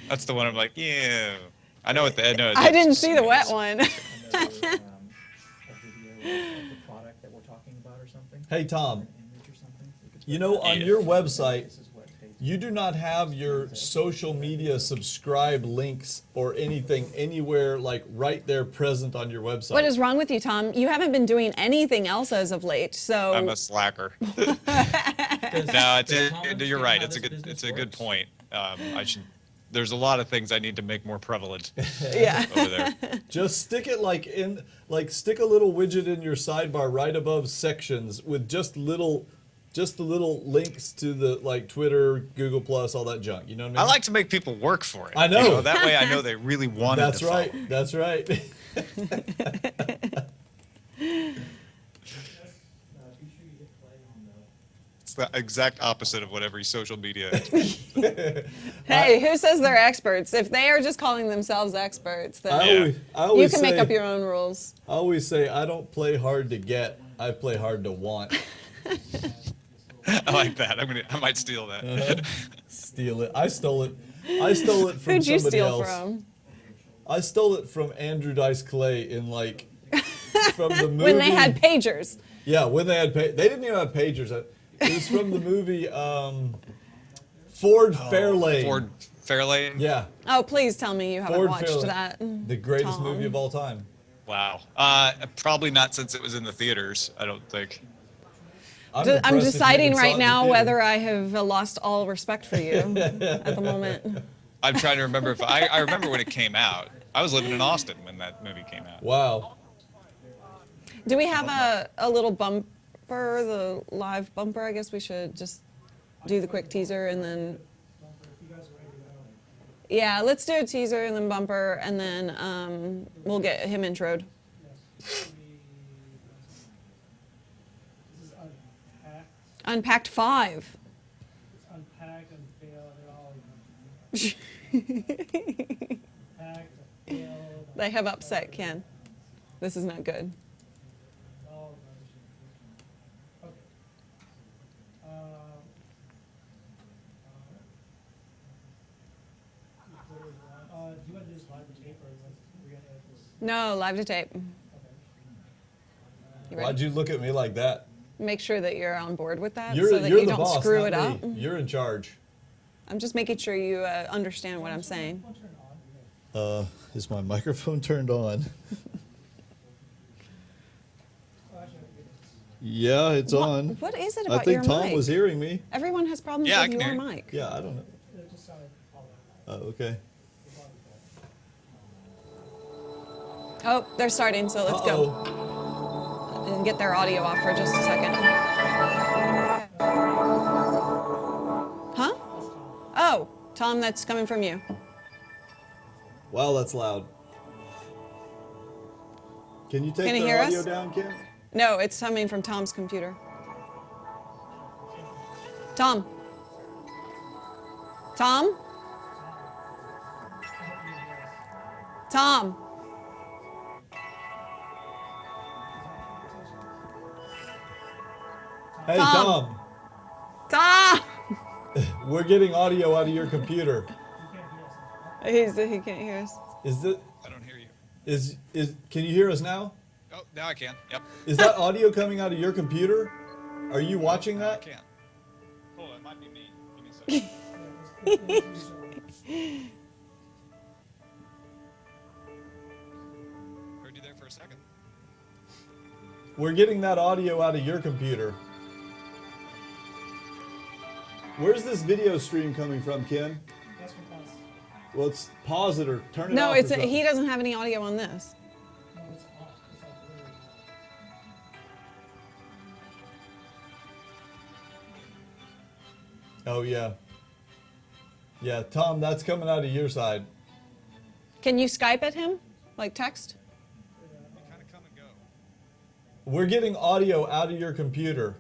That's the one I'm like, yeah. I know what the. I didn't see the wet one. A video of the product that we're talking about or something. Hey, Tom. An image or something. You know, on your website, This is what pays. you do not have your social media subscribe links or anything anywhere like right there present on your website. What is wrong with you, Tom? You haven't been doing anything else as of late, so. I'm a slacker. No, you're right. It's a good point. I should. There's a lot of things I need to make more prevalent. Yeah. Over there. Just stick it stick a little widget in your sidebar right above sections with just the little links to the like Twitter, Google Plus, all that junk. You know what I mean? I like to make people work for it. I know. That way I know they really want it. That's right. That's right. It's the exact opposite of what every social media is. Hey, who says they're experts? If they are just calling themselves experts, then I always you can make say- up your own rules. I always say I don't play hard to get. I play hard to want. I like that. I might steal that. Steal it. I stole it. I stole it from Who'd you somebody steal else. from? I stole it from Andrew Dice Clay in like from the movie. When they had pagers. Yeah, when they had they didn't even have pagers. It was from the movie Ford Fairlane. Ford Fairlane? Yeah, Oh, please tell me you haven't Ford watched Fairlane. that. The greatest Tom. movie of all time. Wow. Probably not since it was in the theaters, I don't think. I'm impressed if you deciding even saw it right in the now theater. whether I have lost all respect for you at the moment. I'm trying to remember if I remember when it came out. I was living in Austin when that movie came out. Wow. Do we have a little bumper, the live bumper? I guess we should just do the quick teaser and then. Yeah, let's do a teaser and then bumper, and then we'll get him introed. This is Unpacked. Unpacked 5. It's Unpacked, Unveiled, they're all Unpacked, Unveiled. They have upset Ken. This is not good. All okay. Do you want to do this live to tape, or we're going to edit this? No, live to tape. Okay. You Why'd ready? you look at me like that? Make sure that you're on board with that You're so that you're you the don't boss, screw not it up. me. You're in charge. I'm just making sure you understand what I'm saying. Phone turn on. Is my microphone turned on? Oh, actually, I have to get this. Yeah, it's on. What is it I about think your Tom mic? was hearing me. Everyone has problems Yeah, I with can your hear you. mic. Yeah, I don't know. It just sounded hollow. Oh, okay. Oh, they're starting, so let's go. Uh-oh. And get their audio off for just a second. Huh? Oh, Tom, that's coming from you. Wow, that's loud. Can you take Can you the hear audio us? down, Kim? No, it's coming from Tom's computer. Tom. Tom? Tom. Hey, Tom. Tom. Tom! We're getting audio out of your computer. He can't hear us. Is it? I don't hear you. Is Can you hear us now? Oh, now I can. Yep. Is that audio coming out of your computer? Are you watching I that? can. Hold on, it might be me. Give me a second. Heard you there for a second. We're getting that audio out of your computer. Where's this video stream coming from, Ken? That's from us. Well, it's pause it or turn it No, off. it's or something. he doesn't have any audio on this. No, it's off. It's off literally. Oh yeah. Yeah, Tom, that's coming out of your side. Can you Skype at him? Like text? They kind of come and go. We're getting audio out of your computer.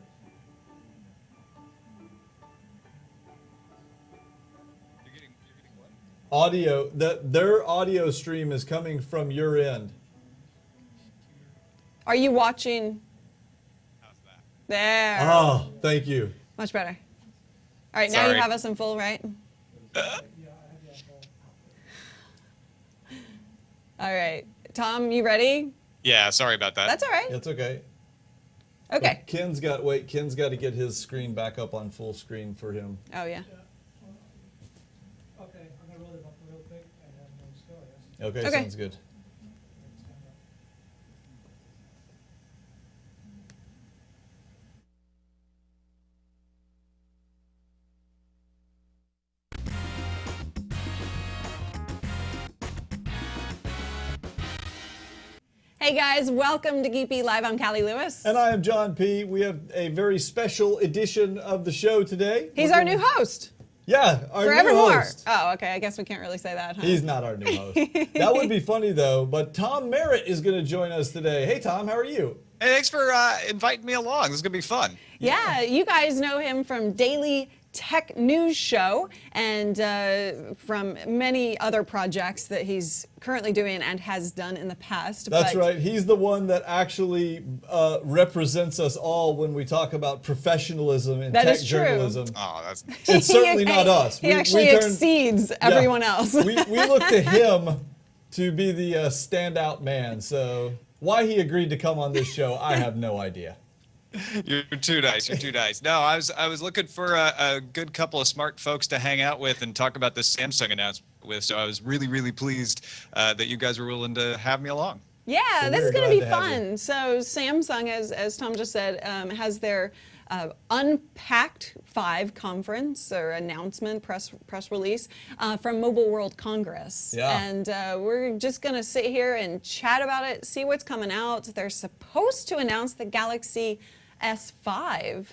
You're getting what? Audio, their audio stream is coming from your end. Are you watching? How's that? There. Oh, thank you. Much better. All right, now Sorry. you have us in full, right? Yeah, I have the Apple. All right. Tom, you ready? Yeah, sorry about that. That's all right. It's okay. Okay. Ken's got to get his screen back up on full screen for him. Oh, yeah. Yeah. Okay, I'm gonna roll the bumper real quick and then let's go, I guess. Okay, Okay. sounds good. Stand up. Hey, guys. Welcome to Geek Beat Live. I'm Callie Lewis. And I am John P. We have a very special edition of the show today. He's We're our gonna- new host. Yeah, our new Forevermore. host. Oh, okay. I guess we can't really say that, huh? He's not our new host. That would be funny though. But Tom Merritt is going to join us today. Hey Tom, how are you? Hey, thanks for inviting me along. This is gonna be fun. Yeah, you guys know him from Daily Tech News Show and from many other projects that he's currently doing and has done in the past. That's but right. He's the one that actually represents us all when we talk about professionalism in That tech is true. journalism. Oh, that's It's certainly not us. He actually turn- exceeds Yeah. everyone else. we look to him to be the standout man. So why he agreed to come on this show, I have no idea. You're too nice. You're too nice. No, I was looking for a good couple of smart folks to hang out with and talk about this Samsung announcement with. So I was really pleased that you guys were willing to have me along. Yeah, So this we're is going glad to be to have you. fun. So Samsung, as Tom just said, has their Unpacked 5 conference or announcement, press release from Mobile World Congress. Yeah. And we're just going to sit here and chat about it, see what's coming out. They're supposed to announce the Galaxy S5.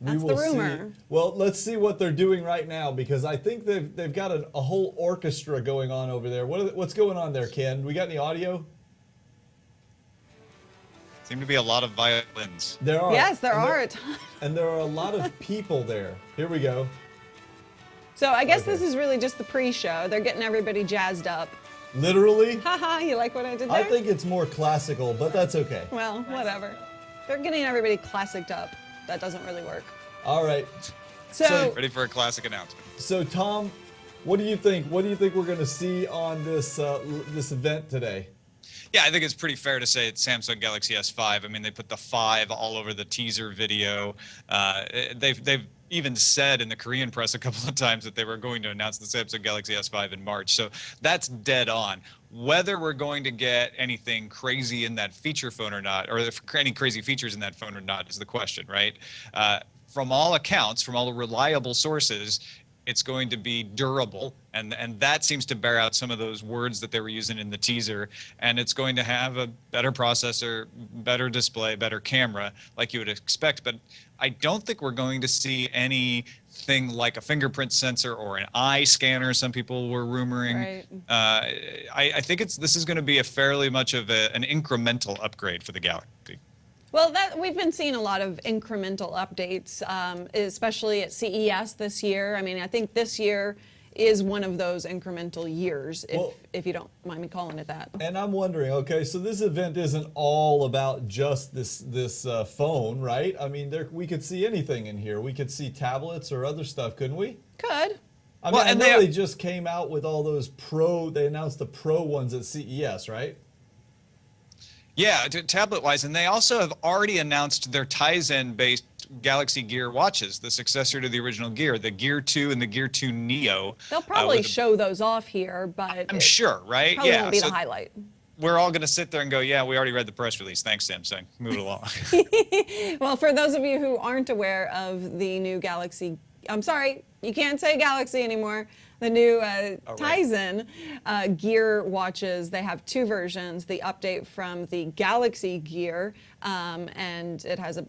That's the rumor. See. Well, let's see what they're doing right now because I think they've got a whole orchestra going on over there. What's going on there, Ken? We got any audio? Seem to be a lot of violins. There are. Yes, there And are a ton. And there are a lot of people there. Here we go. So I guess Okay. this is really just the pre-show. They're getting everybody jazzed up. Literally? Haha, you like what I did there? I think it's more classical, but that's okay. Well, whatever. They're getting everybody classicked up. That doesn't really work. All right. So, Ready for a classic announcement. So, Tom, what do you think? What do you think we're going to see on this this event today? Yeah, I think it's pretty fair to say it's Samsung Galaxy S5. I mean, they put the 5 all over the teaser video. They've even said in the Korean press a couple of times that they were going to announce the Samsung Galaxy S5 in March. So that's dead on. Whether we're going to get anything crazy in that feature phone or not, or any crazy features in that phone or not, is the question, right? From all accounts, from all the reliable sources, it's going to be durable, and that seems to bear out some of those words that they were using in the teaser. And it's going to have a better processor, better display, better camera, like you would expect. But I don't think we're going to see anything like a fingerprint sensor or an eye scanner. Some people were rumoring. Right. I think this is going to be a fairly much of an incremental upgrade for the Galaxy. well, we've been seeing a lot of incremental updates, especially at CES this year. I mean, I think this year is one of those incremental years, if you don't mind me calling it that. And I'm wondering, okay, so this event isn't all about just this phone, right? I mean, we could see anything in here. We could see tablets or other stuff, couldn't we? Could. I mean, Well, I and know they- they just came out with all those they announced the Pro ones at CES, right? Yeah, tablet-wise, and they also have already announced their Tizen-based Galaxy Gear watches, the successor to the original Gear, the Gear 2 and the Gear 2 Neo. They'll probably with show those off here, but I'm it sure, right? probably Yeah. won't be So the highlight. we're all going to sit there and go, yeah, we already read the press release. Thanks, Samsung. Move it along. Well, for those of you who aren't aware of the new Galaxy, I'm sorry, you can't say Galaxy anymore. The new Tizen Gear watches, they have 2 versions. The update from the Galaxy Gear, and it has a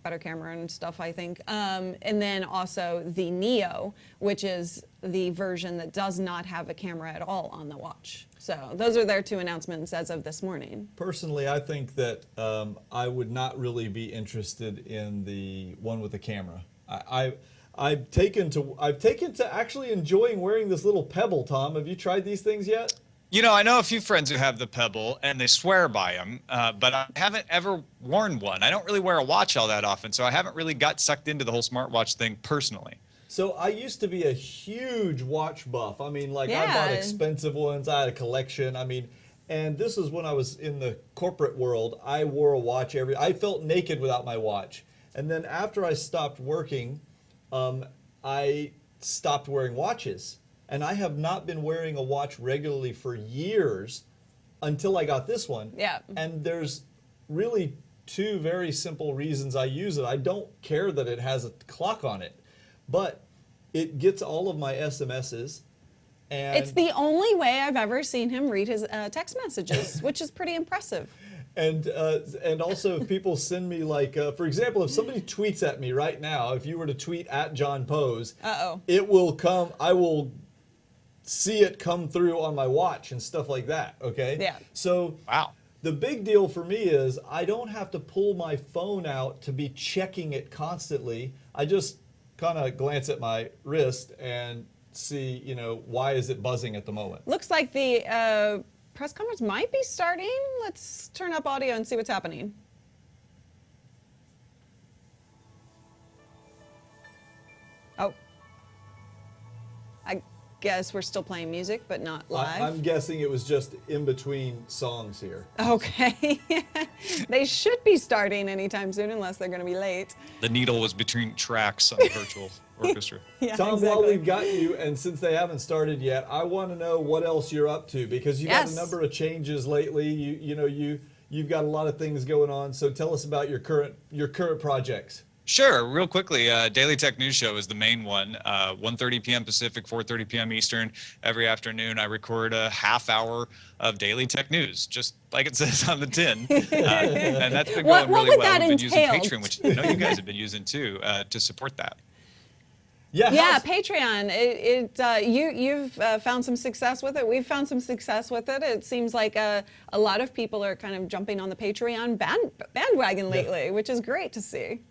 better camera and stuff, I think. And then also the Neo, which is the version that does not have a camera at all on the watch. So those are their 2 announcements as of this morning. Personally, I think that I would not really be interested in the one with the camera. I've taken to actually enjoying wearing this little Pebble, Tom. Have you tried these things yet? You know, I know a few friends who have the Pebble, and they swear by them, but I haven't ever worn one. I don't really wear a watch all that often, so I haven't really got sucked into the whole smartwatch thing personally. So I used to be a huge watch buff. I mean, like I Yeah. bought expensive ones. I had a collection. I mean, and this is when I was in the corporate world. I wore a watch I felt naked without my watch. And then after I stopped working, I stopped wearing watches. And I have not been wearing a watch regularly for years until I got this one. Yeah. And there's really two very simple reasons I use it. I don't care that it has a clock on it, but it gets all of my SMSs. And It's the only way I've ever seen him read his text messages, which is pretty impressive. and also if people send me like, for example, if somebody tweets at me right now, if you were to tweet at John Pose, it will come. I will see it come through on my watch and stuff like that. Okay. Yeah. So Wow. the big deal for me is I don't have to pull my phone out to be checking it constantly. I just kind of glance at my wrist and see, why is it buzzing at the moment? Looks like the press conference might be starting. Let's turn up audio and see what's happening. Oh. I guess we're still playing music, but not live. I'm guessing it was just in between songs here. Okay. They should be starting anytime soon unless they're going to be late. The needle was between tracks on the virtual orchestra. Yeah, Tom, while exactly. we've got you, and since they haven't started yet, I want to know what else you're up to, because you've had Yes. a number of changes lately. You've got a lot of things going on. So tell us about your current projects. Sure. Real quickly, Daily Tech News Show is the main one. 1:30 p.m. Pacific, 4:30 p.m. Eastern. Every afternoon, I record a half hour of Daily Tech News, just like it says on the tin. And that's been What going really would well. that We've been using entail? Patreon, which I know you guys have been using too, to support that. Yeah. Yeah, Patreon. You've found some success with it. We've found some success with it. It seems like a lot of people are kind of jumping on the Patreon bandwagon lately, which is great to see.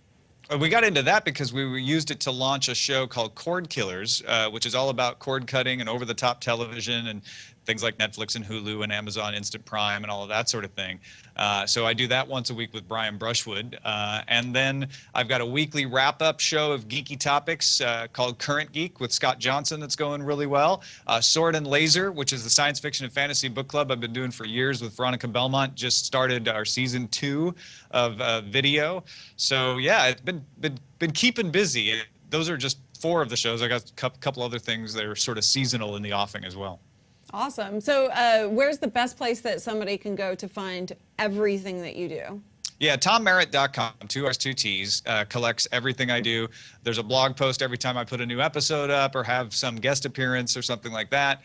We got into that because we used it to launch a show called Cord Killers, which is all about cord cutting and over-the-top television and things like Netflix and Hulu and Amazon Instant Prime and all of that sort of thing. So I do that once a week with Brian Brushwood. And then I've got a weekly wrap-up show of geeky topics called Current Geek with Scott Johnson that's going really well. Sword and Laser, which is the science fiction and fantasy book club I've been doing for years with Veronica Belmont, just started our season 2 of video. So yeah, it's been keeping busy. Those are just 4 of the shows. I got a couple other things that are sort of seasonal in the offing as well. Awesome. So where's the best place that somebody can go to find everything that you do? Yeah, TomMerritt.com, 2 R's, 2 T's, collects everything I do. There's a blog post every time I put a new episode up or have some guest appearance or something like that.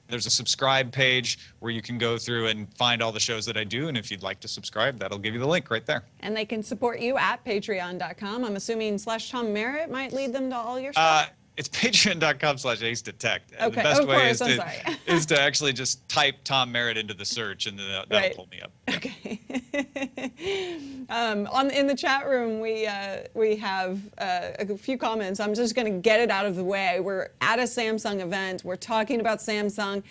There's a subscribe page where you can go through and find all the shows that I do. And if you'd like to subscribe, that'll give you the link right there. And they can support you at patreon.com. I'm assuming /Tom Merritt might lead them to all your stuff. It's patreon.com/acedetect. Okay, The best of way course, I'm sorry. is to actually just type Tom Merritt into the search and that'll Right. pull me up. Okay. In the chat room, we have a few comments. I'm just going to get it out of the way. We're at a Samsung event. We're talking about Samsung.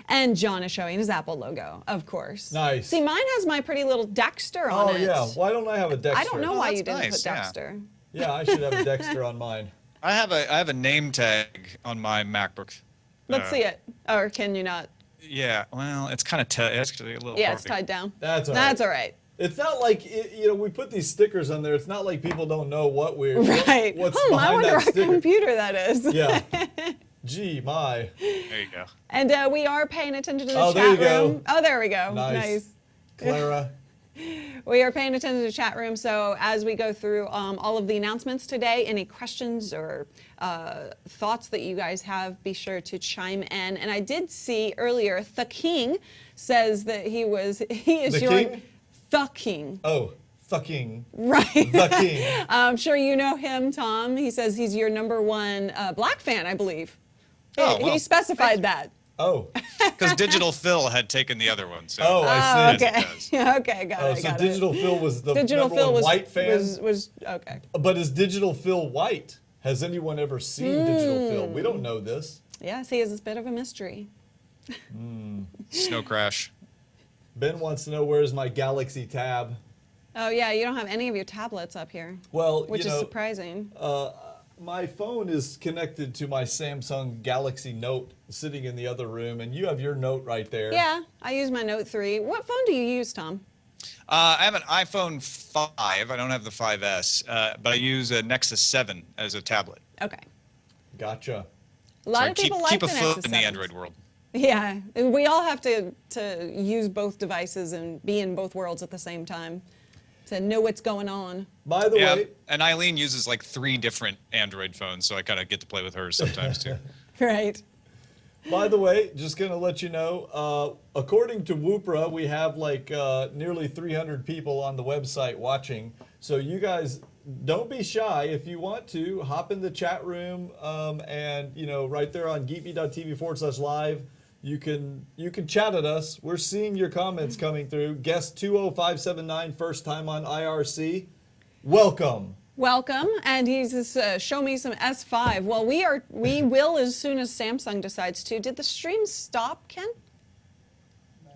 And John is showing his Apple logo, of course. Nice. See, mine has my pretty little Dexter on Oh it. yeah. Why don't I have a Dexter? I don't know why that's you didn't nice, put yeah. Dexter. Yeah, I should have a Dexter on mine. I have a name tag on my MacBook. Let's see it. Or can you not? Yeah, well, it's kind of actually a little. Yeah, it's hard tied down. That's all That's right. all right. It's not like we put these stickers on there. It's not like people don't know what Right. what's I behind wonder that what sticker. computer that is. Yeah. Gee, my. There you go. And we are paying attention to the Oh, chat there you go. room. Oh, there we go. Nice. Clara. We are paying attention to the chat room. So as we go through all of the announcements today, any questions or thoughts that you guys have, be sure to chime in. And I did see earlier, The King says that he is The your King? The King. Oh, fucking. Right. The King. I'm sure you know him, Tom. He says he's your #1 black fan, I believe. Oh, He well, specified that. Oh. Because Digital Phil had taken the other one. So Oh, I see. Okay. Yes, Okay, got Oh, it. so got Digital it. Phil was the Digital number Phil one was white fan? was okay. But is Digital Phil white? Has anyone ever seen Digital Phil? We don't know this. Yes, he is a bit of a mystery. Snow Crash. Ben wants to know where's my Galaxy Tab. Oh yeah, you don't have any of your tablets up here, Well, which is surprising. my phone is connected to my Samsung Galaxy Note sitting in the other room, and you have your Note right there. Yeah, I use my Note 3. What phone do you use, Tom? I have an iPhone 5. I don't have the 5S, but I use a Nexus 7 as a tablet. Okay. Gotcha. A lot So of people keep like a the foot Nexus in the 7s. Android world. Yeah, we all have to use both devices and be in both worlds at the same time to know what's going on. By the way, and Eileen uses like 3 different Android phones, so I kind of get to play with hers sometimes too. Right. by the way, just gonna let you know, according to Woopra, we have like nearly 300 people on the website watching. So you guys don't be shy. If you want to, hop in the chat room, and right there on geekbeat.tv/live. You can chat at us. We're seeing your comments coming through. Guest 20579, first time on IRC. Welcome. Welcome, and he says, show me some S5. Well, we will as soon as Samsung decides to. Did the stream stop, Ken?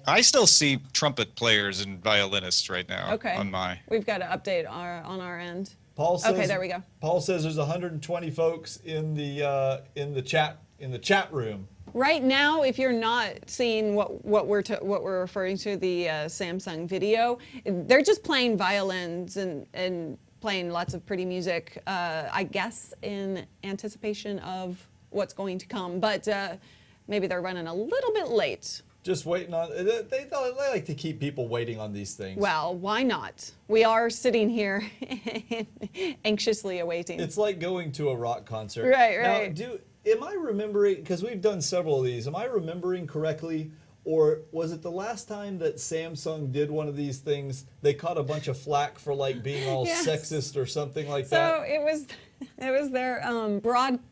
I still see trumpet players and violinists right now Okay. on my. We've got to update on our end. Paul says, Okay, there we go. Paul says there's 120 folks in the chat room. Right now, if you're not seeing what we're referring to, the Samsung video, they're just playing violins and playing lots of pretty music, I guess, in anticipation of what's going to come. But maybe they're running a little bit late. Just waiting on. They like to keep people waiting on these things. Well, why not? We are sitting here anxiously awaiting. It's like going to a rock concert. Right. Now, am I remembering? Because we've done several of these. Am I remembering correctly? Or was it the last time that Samsung did one of these things, they caught a bunch of flack for like being all Yes. sexist or something like So that? it was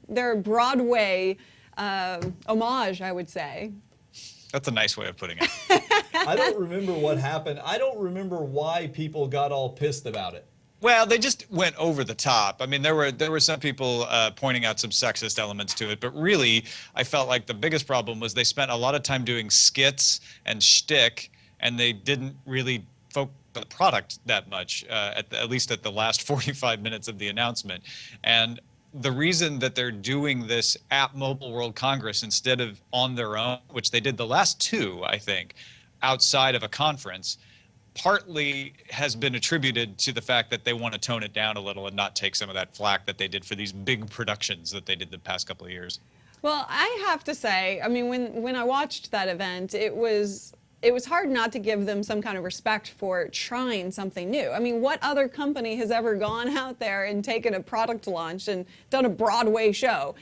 their Broadway homage, I would say. That's a nice way of putting it. I don't remember what happened. I don't remember why people got all pissed about it. Well, they just went over the top. I mean, there were some people pointing out some sexist elements to it, but really, I felt like the biggest problem was they spent a lot of time doing skits and shtick, and they didn't really focus on the product that much, at least at the last 45 minutes of the announcement. And the reason that they're doing this at Mobile World Congress instead of on their own, which they did the last 2, I think, outside of a conference, partly has been attributed to the fact that they want to tone it down a little and not take some of that flack that they did for these big productions that they did the past couple of years. Well, I have to say, I mean, when I watched that event, it was hard not to give them some kind of respect for trying something new. I mean, what other company has ever gone out there and taken a product launch and done a Broadway show?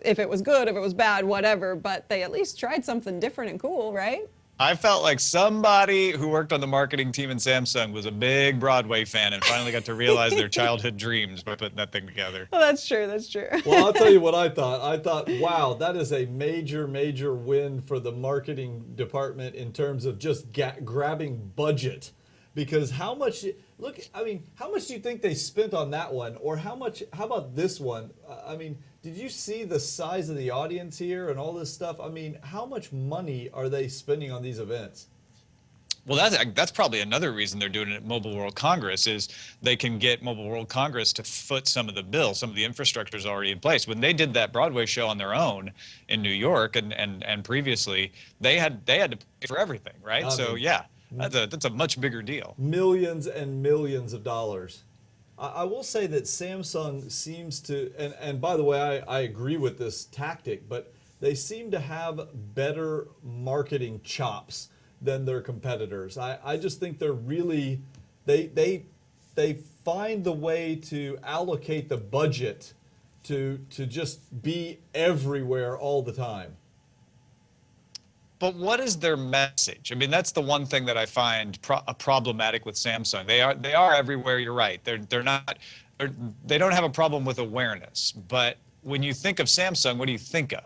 If it was good, if it was bad, whatever, but they at least tried something different and cool, right? I felt like somebody who worked on the marketing team in Samsung was a big Broadway fan and finally got to realize their childhood dreams by putting that thing together. Well, that's true, that's true. Well, I'll tell you what I thought. I thought, wow, that is a major, major win for the marketing department in terms of just grabbing budget. Because how much do you think they spent on that one? Or how about this one? I mean, did you see the size of the audience here and all this stuff? I mean, how much money are they spending on these events? Well, that's probably another reason they're doing it at Mobile World Congress is they can get Mobile World Congress to foot some of the bill. Some of the infrastructure is already in place. When they did that Broadway show on their own in New York and previously, they had to pay for everything, right? So yeah, that's a much bigger deal. Millions and millions of dollars. I will say that Samsung seems to, and by the way, I agree with this tactic, but they seem to have better marketing chops than their competitors. I just think they're really, they find the way to allocate the budget to just be everywhere all the time. But what is their message? I mean, that's the one thing that I find problematic with Samsung. They are everywhere. You're right. They don't have a problem with awareness. But when you think of Samsung, what do you think of?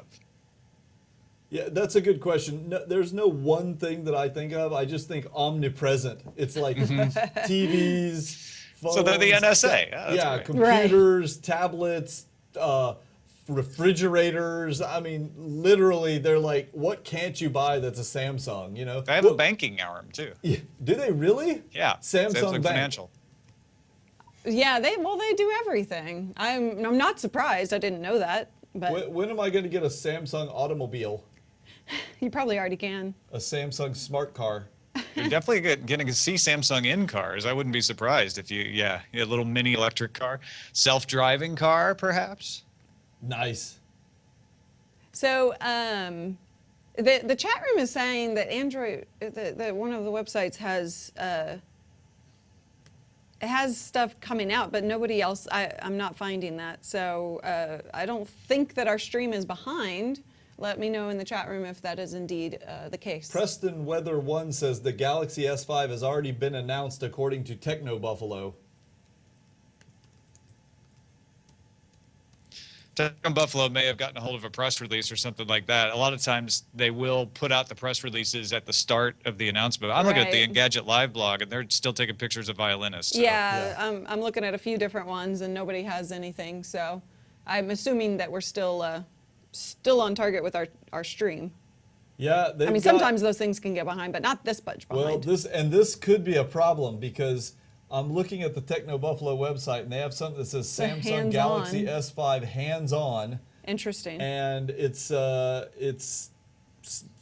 Yeah, that's a good question. No, there's no one thing that I think of. I just think omnipresent. It's like TVs, phones. So they're the NSA. Oh, yeah, great. computers, tablets, refrigerators. I mean, literally, they're like, what can't you buy that's a Samsung? You know, They have a banking arm too. Yeah, do they really? Yeah, Samsung Bank. Financial. Yeah, they do everything. I'm not surprised. I didn't know that, but When am I going to get a Samsung automobile? you probably already can. A Samsung smart car? You're definitely getting to see Samsung in cars. I wouldn't be surprised if yeah, a little mini electric car, self-driving car, perhaps. Nice. So the chat room is saying that Android, that one of the websites has it has stuff coming out, but nobody else. I'm not finding that. So I don't think that our stream is behind. Let me know in the chat room if that is indeed the case. Preston Weather 1 says the Galaxy S5 has already been announced according to Techno Buffalo. Techno Buffalo may have gotten a hold of a press release or something like that. A lot of times they will put out the press releases at the start of the announcement. I'm looking at the Right. Engadget Live blog, and they're still taking pictures of violinists. So. Yeah, I'm looking at a few different ones, and nobody has anything. So I'm assuming that we're still on target with our stream. Yeah, I mean, sometimes those things can get behind, but not this much behind. Well, this could be a problem because I'm looking at the Techno Buffalo website and they have something that says Samsung hands-on. Galaxy S5 hands-on, Interesting. and it's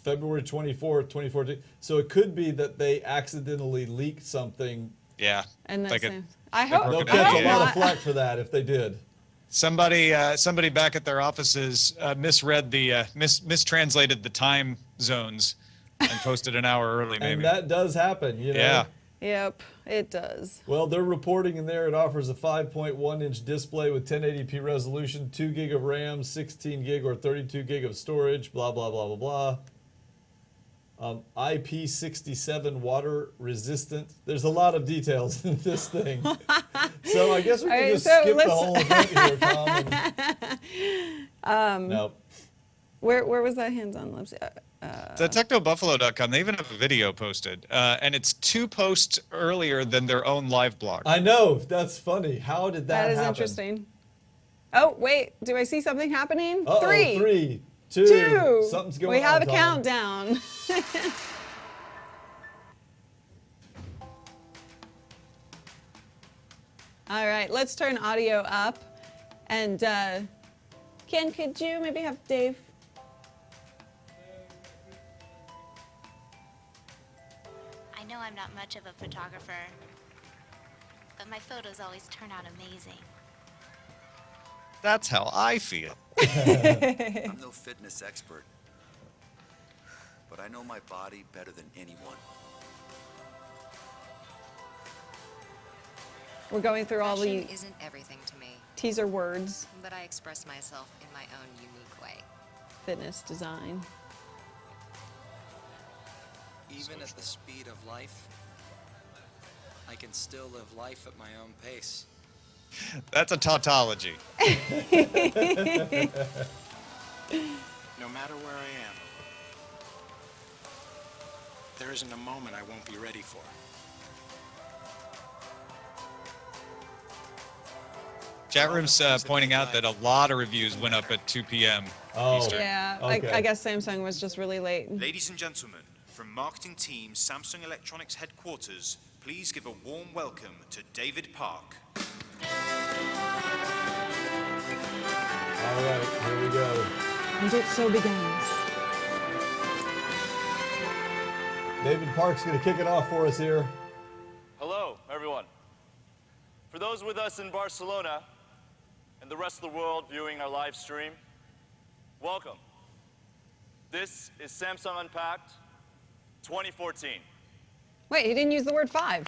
February 24th, 2014. So it could be that they accidentally leaked something. Yeah. And Like that's a- I hope. They'll broken I catch hope a lot not. of flack for that if they did. Somebody back at their offices misread the mistranslated the time zones and posted an hour early, maybe. And that does happen, you know. Yeah. Yep, it does. Well, they're reporting in there it offers a 5.1-inch display with 1080p resolution, 2 gig of RAM, 16 gig or 32 gig of storage, blah, blah, blah, blah, blah. IP67 water resistant. There's a lot of details in this thing. So I guess we All can right, just so skip the let's- whole event here, Tom. Nope. Where was that hands-on? Let's see. It's at technobuffalo.com. They even have a video posted, and it's 2 posts earlier than their own live blog. I know. That's funny. How did that That is happen? interesting. Oh, wait. Do I see something happening? Uh-oh, 3, 2. 2. Something's going on. We have a Tom. countdown. All right, let's turn audio up. And Ken, could you maybe have Dave? I know I'm not much of a photographer, but my photos always turn out amazing. That's how I feel. I'm no fitness expert, but I know my body better than anyone. We're going through all Fashion the isn't everything to me, teaser words, but I express myself in my own unique way. fitness, design. Even at the speed of life, I can still live life at my own pace. That's a tautology. No matter where I am, there isn't a moment I won't be ready for. Chat room's pointing out that a lot of reviews went up at 2 p.m. Oh. Eastern. Yeah, Okay. I guess Samsung was just really late. Ladies and gentlemen, from marketing team Samsung Electronics headquarters, please give a warm welcome to David Park. All right, here we go. And it so begins. David Park's going to kick it off for us here. Hello, everyone. For those with us in Barcelona and the rest of the world viewing our live stream, welcome. This is Samsung Unpacked 2014. Wait, he didn't use the word 5.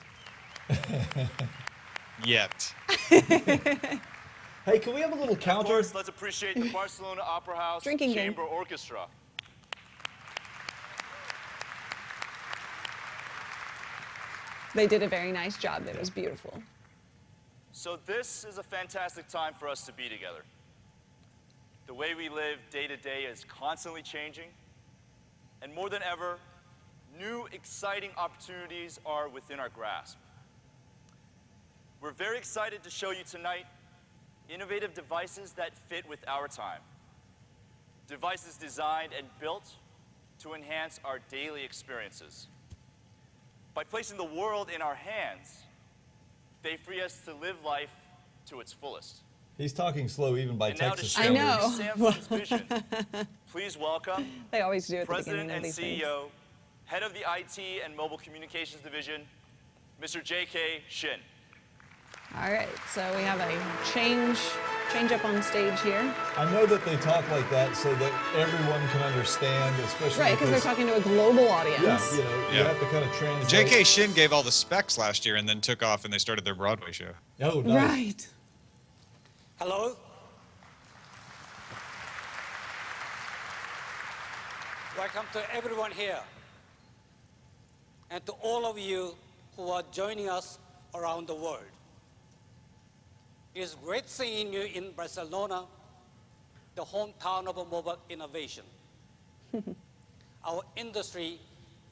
Yet. Hey, can we have a little Of counter? course, let's appreciate the Barcelona Opera House Drinking game. Chamber Orchestra. They did a very nice job. It was beautiful. So this is a fantastic time for us to be together. The way we live day to day is constantly changing, and more than ever, new exciting opportunities are within our grasp. We're very excited to show you tonight innovative devices that fit with our time. Devices designed and built to enhance our daily experiences. By placing the world in our hands, They free us to live life to its fullest. He's talking slow even by And now to Texas share standards. with you Samsung's vision, please welcome They always do at the President beginning of and these things. CEO, Head of the IT and Mobile Communications Division, Mr. J.K. Shin. All right, so we have a change up on stage here. I know that they talk like that so that everyone can understand, especially Right, because they're talking to a global audience. Yeah, you know, you Yeah. have to kind of translate. J.K. Shin gave all the specs last year and then took off and they started their Broadway show. Oh, nice. Right. Hello? Welcome to everyone here, and to all of you who are joining us around the world. It is great seeing you in Barcelona, the hometown of mobile innovation. Our industry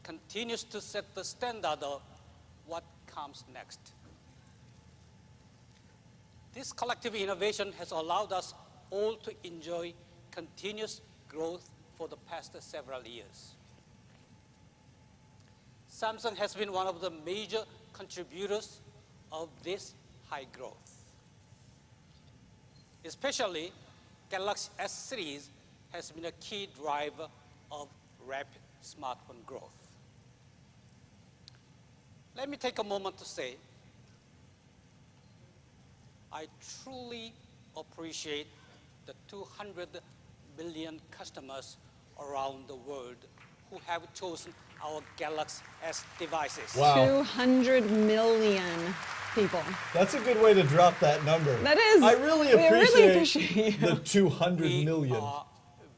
continues to set the standard of what comes next. This collective innovation has allowed us all to enjoy continuous growth for the past several years. Samsung has been one of the major contributors of this high growth. Especially, Galaxy S series has been a key driver of rapid smartphone growth. Let me take a moment to say, I truly appreciate the 200 million customers around the world who have chosen our Galaxy S devices. Wow. 200 million people. That's a good way to drop that number. That is. I really We really appreciate the 200 We million. are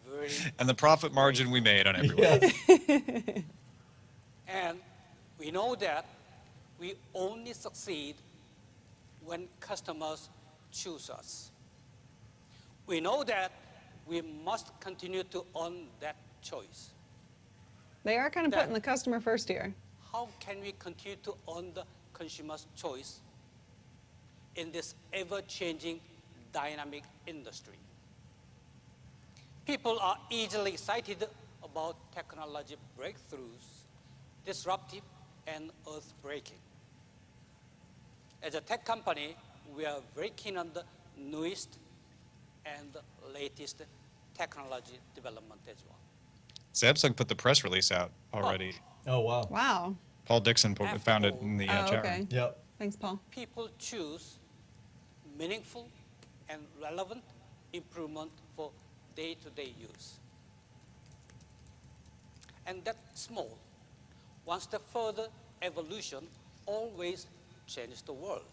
very And the profit margin we made on everyone. Yes. And we know that we only succeed when customers choose us. We know that we must continue to earn that choice. They are kind of putting the customer first here. How can we continue to earn the consumer's choice in this ever-changing, dynamic industry? People are easily excited about technology breakthroughs, disruptive and earth-breaking. As a tech company, we are very keen on the newest and the latest technology development as well. Samsung put the press release out already. Oh, wow. Wow. Paul Dixon found it in the Oh, chat okay. room. Yep. Thanks, Paul. People choose meaningful and relevant improvement for day-to-day use. And that small, one step further evolution always changes the world.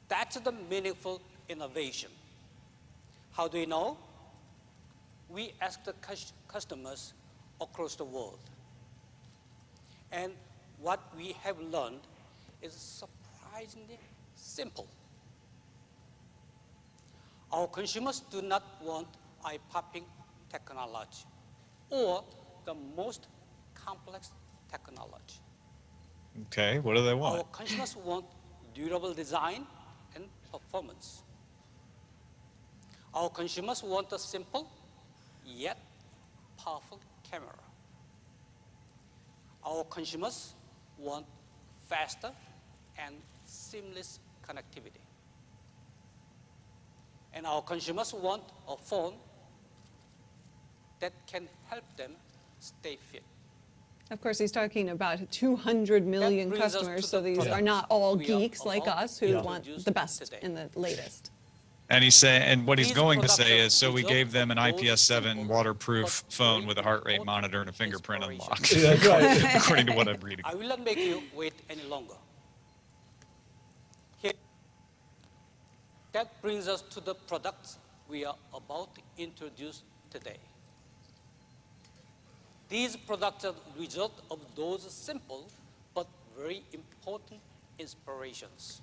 That's the meaningful innovation. How do we know? We ask the customers across the world. And what we have learned is surprisingly simple. Our consumers do not want eye-popping technology or the most complex technology. Okay, what do they Our want? consumers want durable design and performance. Our consumers want a simple yet powerful camera. Our consumers want faster and seamless connectivity. And our consumers want a phone that can help them stay fit. Of course, he's talking about 200 million brings us to customers, the so these products are not all we are geeks like about us who to want introduce the best today. and the latest. And he's saying, and what he's These going to products say are is, so we result gave them an of those IPS7 simple waterproof but phone very with a heart rate important monitor and a fingerprint unlock. inspiration. That's right. According to what I'm reading. I will not make you wait any longer. Here, that brings us to the products we are about to introduce today. These products are the result of those simple but very important inspirations.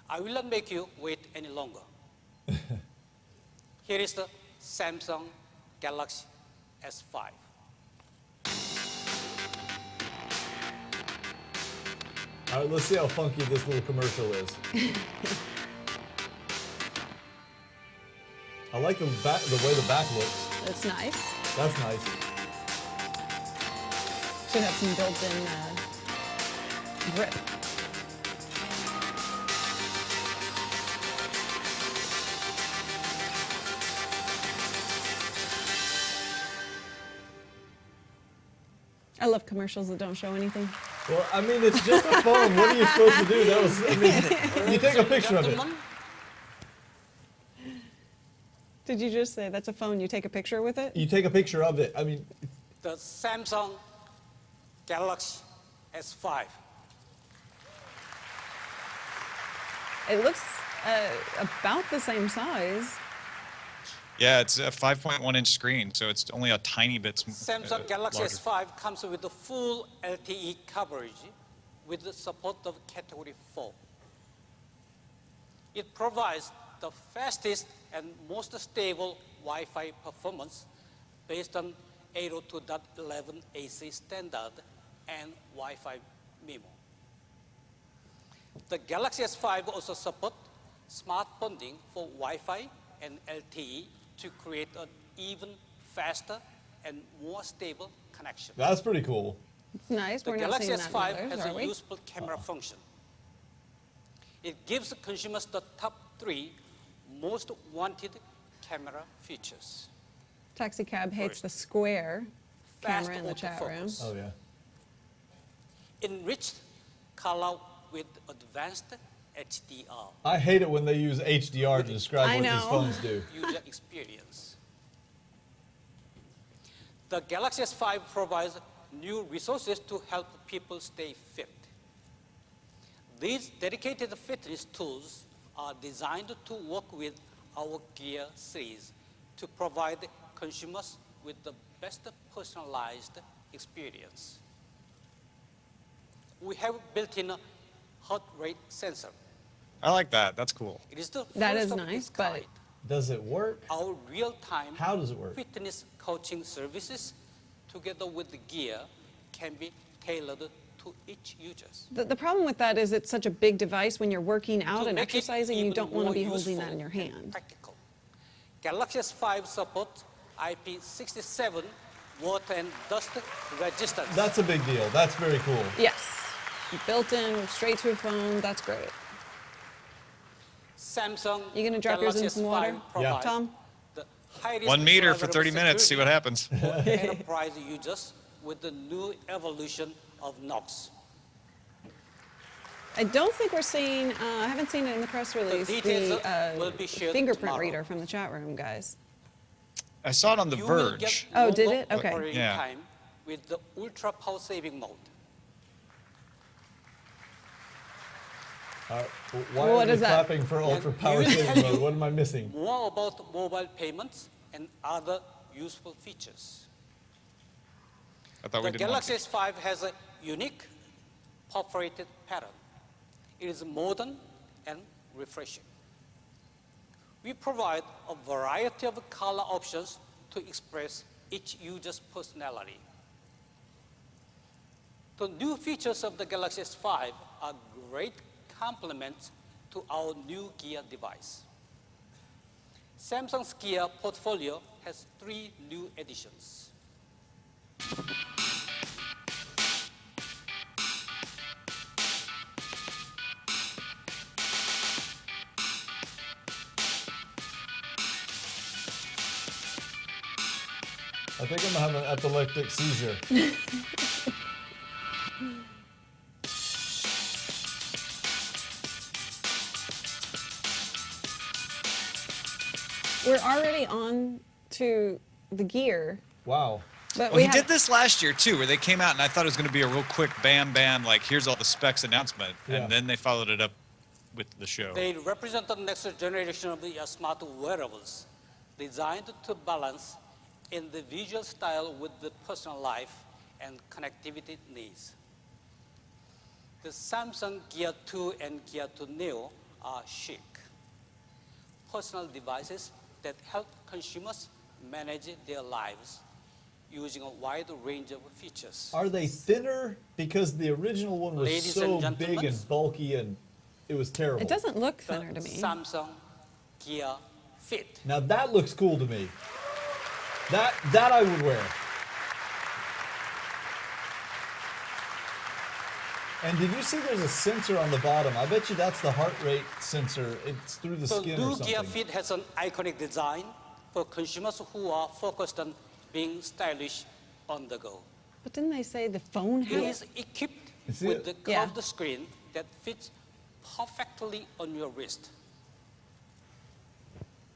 I will not make you wait any longer. Here is the Samsung Galaxy S5. All right, let's see how funky this little commercial is. I like the way the back looks. That's nice. That's nice. Should have some built-in grip. I love commercials that don't show anything. Well, I mean, it's just a phone. What are you supposed to do? That was, I mean, you take a picture of it. Did you just say that's a phone? You take a picture with it? You take a picture of it. I mean, The Samsung Galaxy S5. It looks about the same size. Yeah, it's a 5.1-inch screen, so it's only a tiny bit Samsung Galaxy larger. S5 comes with the full LTE coverage with the support of Category 4. It provides the fastest and most stable Wi-Fi performance based on 802.11 AC standard and Wi-Fi MIMO. The Galaxy S5 also supports smart bonding for Wi-Fi and LTE to create an even faster and more stable connection. that's pretty cool. It's nice. The We're not Galaxy seeing that in S5 others, has are a we? useful camera function. It gives consumers the top 3 most wanted camera features. Taxi Cab hates First, the square fast camera in the chat room. autofocus. Oh, yeah. Enriched color with advanced HDR. I hate it when they use HDR to describe I what these know. phones do. User experience. The Galaxy S5 provides new resources to help people stay fit. These dedicated fitness tools are designed to work with our Gear series to provide consumers with the best personalized experience. We have built-in a heart rate sensor. I like that. That's cool. It is the That first is of nice, its kind. Does it work? Our real-time How does it work? fitness coaching services together with the Gear can be tailored to each user. The problem with that is it's such a big device when you're working out To and make it exercising, you even don't want to more be holding that useful in your and hand. Practical. Galaxy S5 supports IP67 water and dust resistance. That's a big deal. That's very cool. Yes. Built in, straight to a phone, that's great. Samsung You gonna drop yours Galaxy in some S5 water? provides Tom? the highest 1 meter for level of 30 minutes. See what security happens. for enterprise users with the new evolution of Knox. I don't think we're seeing, I haven't seen it in the press release, details will the be shared fingerprint tomorrow. reader from the chat room, guys. I saw it on The You will Verge. get Oh, did longer it? Okay. operating Yeah. time with the ultra power saving mode. Why What are they is that? clapping for ultra power you will saving tell mode? you What am I missing? More about mobile payments and other useful features. I thought we The didn't want Galaxy S5 has a unique perforated pattern. It is modern and refreshing. We provide a variety of color options to express each user's personality. The new features of the Galaxy S5 are great complements to our new Gear device. Samsung's Gear portfolio has 3 new additions. I think I'm gonna have an epileptic seizure. We're already on to the Gear, Wow. but Well, we he have, did this last year too, where they came out and I thought it was going to be a real quick bam bam, like here's all the specs announcement, Yeah. and then they followed it up with the show. They represent the next generation of the smart wearables, designed to balance individual style with the personal life and connectivity needs. The Samsung Gear 2 and Gear 2 Neo are chic, personal devices that help consumers manage their lives using a wide range of features. Are they thinner? Because the original one was Ladies so and big gentlemen, and bulky and it was terrible. it doesn't look The thinner to me. Samsung Gear Fit. Now that looks cool to me. That I would wear. And did you see there's a sensor on the bottom? I bet you that's the heart rate sensor. It's through the The skin or new something. Gear Fit has an iconic design for consumers who are focused on being stylish on the go. But didn't they say the phone It has? is equipped You see with it? the Yeah. curved screen that fits perfectly on your wrist.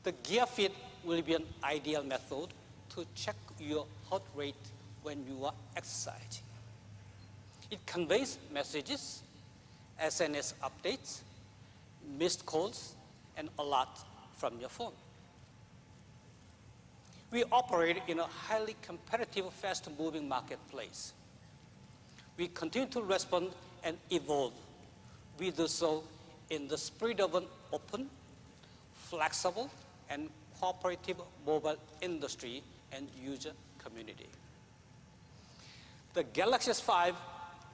The Gear Fit will be an ideal method to check your heart rate when you are exercising. It conveys messages, SNS updates, missed calls, and alerts from your phone. We operate in a highly competitive, fast-moving marketplace. We continue to respond and evolve. We do so in the spirit of an open, flexible, and cooperative mobile industry and user community. The Galaxy S5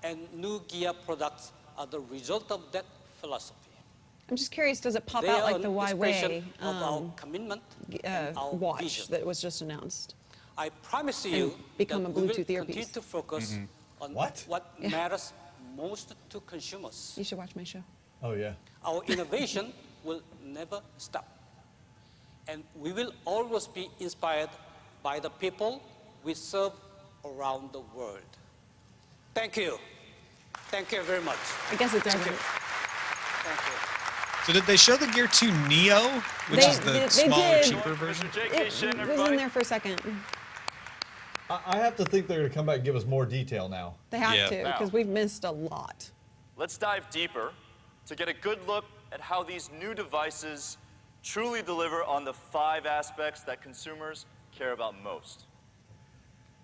and new Gear products are the result of that philosophy. I'm just curious, does it pop They out are like the an Huawei expression of our commitment and our watch vision. that was just announced? I promise you become that a we will Bluetooth continue earpiece. to focus on What? matters most to consumers. You should watch my show. Oh yeah. Our innovation will never stop. And we will always be inspired by the people we serve around the world. Thank you. Thank you very much. I guess it Thank doesn't. you. Thank you. So did they show the Gear 2 Neo, which is the smaller, did. cheaper version? It was in there for a second. I have to think they're going to come back and give us more detail now. They have Yeah. to, because we've missed a lot. Let's dive deeper to get a good look at how these new devices truly deliver on the 5 aspects that consumers care about most.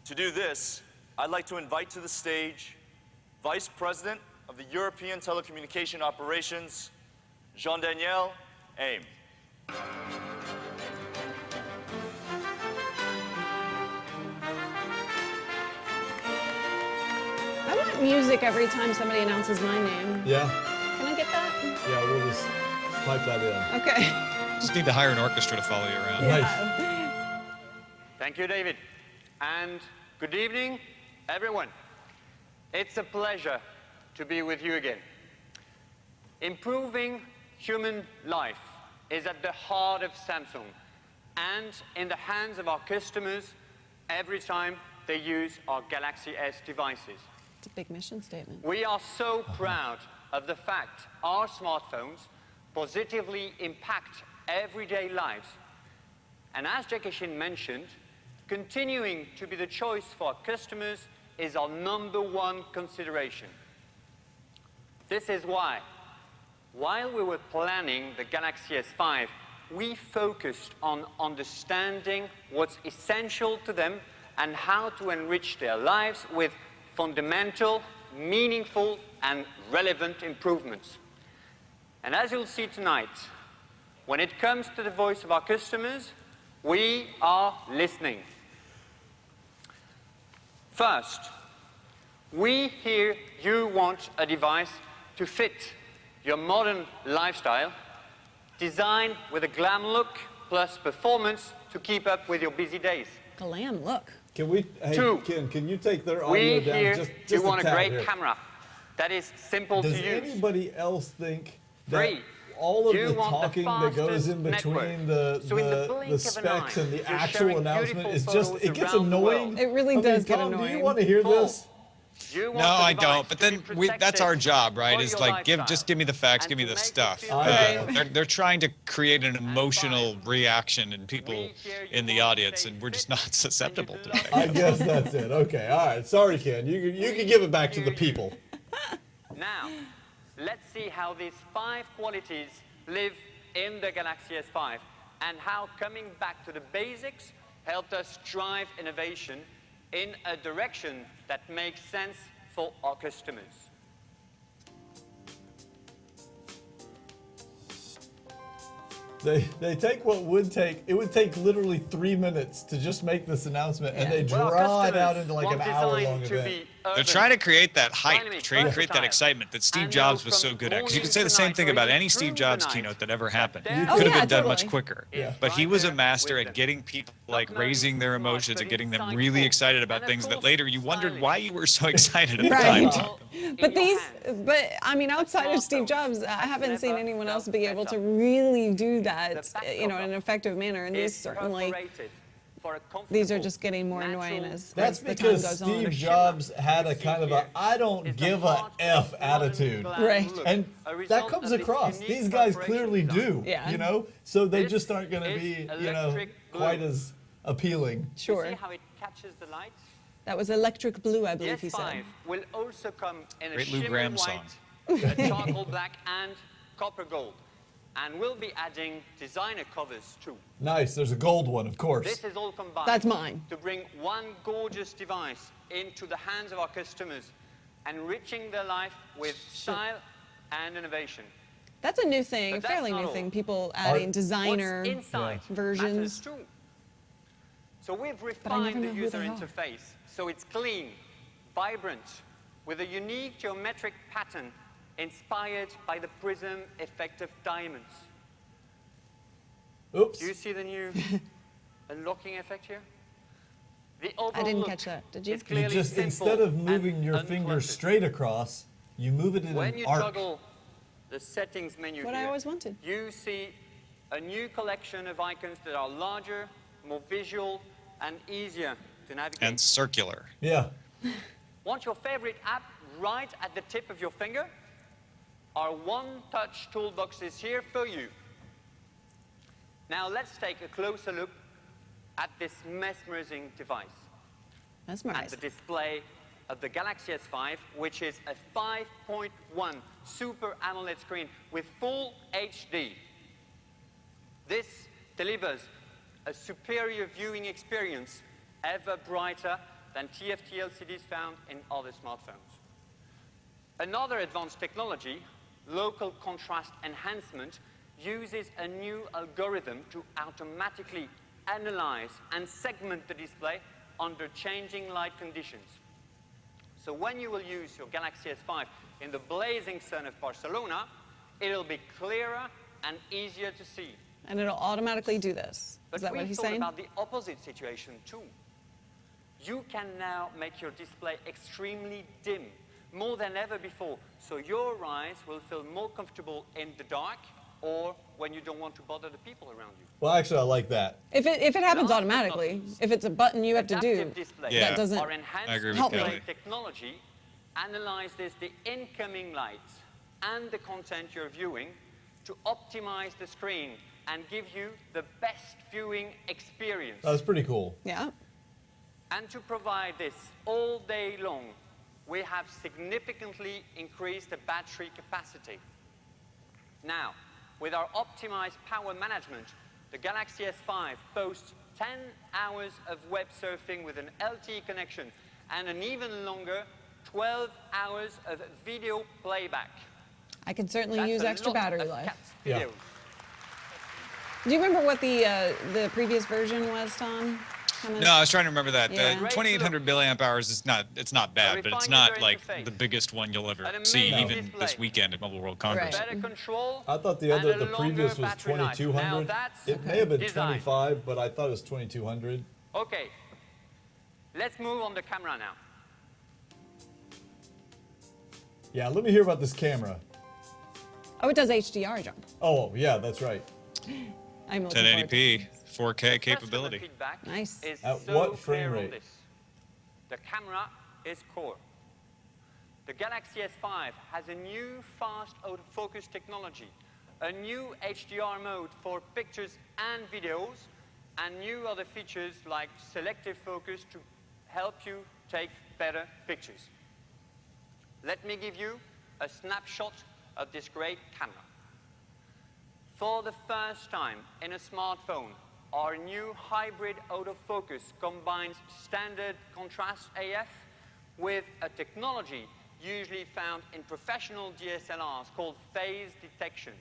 To do this, I'd like to invite to the stage Vice President of the European Telecommunication Operations, Jean-Daniel Aim. I want music every time somebody announces my name. Yeah. Can I get that? Yeah, we'll just pipe that in. Okay. Just need to hire an orchestra to follow you around. Yeah. Thank you, David. And good evening, everyone. It's a pleasure to be with you again. Improving human life is at the heart of Samsung and in the hands of our customers every time they use our Galaxy S devices. It's a big mission statement. We are so proud of the fact our smartphones positively impact everyday lives. And as Jekishin mentioned, continuing to be the choice for our customers is our #1 consideration. This is why, while we were planning the Galaxy S5, we focused on understanding what's essential to them and how to enrich their lives with fundamental, meaningful, and relevant improvements. And as you'll see tonight, when it comes to the voice of our customers, we are listening. First, we hear you want a device to fit your modern lifestyle, designed with a glam look plus performance to keep up with your busy days. Glam look. Can we, hey, Two, Ken, can you take their we audio down hear just you a want a tad great here? camera that is simple Does to use. anybody else think that Three, all of you the want the talking that goes in fastest between network. So in the blink the of an specs eye, and the you're actual sharing announcement beautiful is just, photos it gets around the annoying? world. It really I mean, does get Tom, do annoying. you want to hear this? You want No, the I device don't. But to be then that's our protected job, right? for Is your like lifestyle just give me the facts, and give me to the make you stuff. feel Right. They're trying to create an emotional reaction in people We hear you in the want to audience, stay and we're just fit not susceptible to love it. I guess that's it. Okay, all right. Sorry, Ken. You can give it back to the people. Now, let's see how these 5 qualities live in the Galaxy S5 and how coming back to the basics helped us drive innovation in a direction that makes sense for our customers. They take what would take literally 3 minutes to just make this announcement, and they Well, our draw it out customers into like want an hour-long design to event. be They're urban, trying to create that hype, dynamic, create that versatile. excitement that Steve And Jobs know was so from good at. Because you morning could say the to same night thing or about even any Steve through Jobs the night, keynote that ever happened. their Could have yeah, been done much totally. quicker. Yeah. But he right was a there master with at them. getting people like Not only raising their smart, emotions but and getting them insightful. really excited about And of things that course, later you wondered stylish. why you were so excited at the Right. time. All But in your these, hands. but I mean, outside of Steve smartphone Jobs, I has haven't seen never anyone else felt be able to better. really do that, The back in an cover effective manner. And these is certainly perforated for a comfortable, These are just getting more natural annoying as That's the time because goes Steve on. Jobs had a kind of a I don't give a F attitude. Right. And that comes across. These guys clearly do, Yeah. you know? So they This just aren't going to is be, electric quite blue. as appealing. Sure. You see how it catches the light? That was electric blue, I The believe he S5 said. will also come in a Great Lou shimmer Gramm white, song. a charcoal black, and copper gold. And we'll be adding designer covers too. Nice. There's a gold one, of course. This is all combined. That's mine. To bring one gorgeous device into the hands of our customers, enriching their life with style and innovation. That's a new thing, But a that's fairly not new all. thing. People adding What's designer inside versions. matters too. So we've never refined the know who user they are. interface so it's clean, vibrant, with a unique geometric pattern inspired by the prism effect of diamonds. Oops. Do you see the new unlocking effect here? The I overall didn't look catch that. Did you? is You clearly just, simple instead of and moving your finger uncluttered. straight across, you move it in When an you arc. toggle the settings menu What here, I always wanted. you see a new collection of icons that are larger, more visual, and easier to navigate. And circular. Yeah. Want your favorite app right at the tip of your finger? Our one-touch toolbox is here for you. Now let's take a closer look at this mesmerizing device. And Mesmerized. the display of the Galaxy S5, which is a 5.1 Super AMOLED screen with full HD. This delivers a superior viewing experience, ever brighter than TFT LCDs found in other smartphones. Another advanced technology, local contrast enhancement, uses a new algorithm to automatically analyze and segment the display under changing light conditions. So when you will use your Galaxy S5 in the blazing sun of Barcelona, it'll be clearer and easier to see. And it'll automatically do this. But Is that we what he's thought saying? about the opposite situation too. You can now make your display extremely dim, more than ever before, so your eyes will feel more comfortable in the dark or when you don't want to bother the people around you. Well, actually, I like that. If it happens Last but not automatically, least, if it's a button you have to do, adaptive display. Yeah. that doesn't Our enhanced I agree with help me. display Kelly. technology analyzes the incoming light and the content you're viewing to optimize the screen and give you the best viewing experience. That's pretty cool. Yeah. And to provide this all day long, we have significantly increased the battery capacity. Now, with our optimized power management, the Galaxy S5 boasts 10 hours of web surfing with an LTE connection and an even longer 12 hours of video playback. I could certainly That's use a extra lot battery of life. cats Yeah. videos. Do you remember what the previous version was, Tom? How much? No, I was trying to remember that. Yeah. The 2800 milliamp hours is not, it's not bad, but it's refined not user like interface. the biggest one you'll ever An see, amazing even display. this weekend at Mobile World Congress. Right. Better control. I thought the and other, a the previous longer was battery life. 2200. Now that's It may have been design. 25, but I thought it was 2200. Okay, let's move on the camera now. Yeah, let me hear about this camera. Oh, it does HDR, John. Oh, yeah, that's right. I'm looking forward to 1080p, 4K Customer capability. feedback Nice. is At so what frame clear on rate? this. The camera is core. The Galaxy S5 has a new fast autofocus technology, a new HDR mode for pictures and videos, and new other features like selective focus to help you take better pictures. Let me give you a snapshot of this great camera. For the first time in a smartphone, our new hybrid autofocus combines standard contrast AF with a technology usually found in professional DSLRs called phase detection.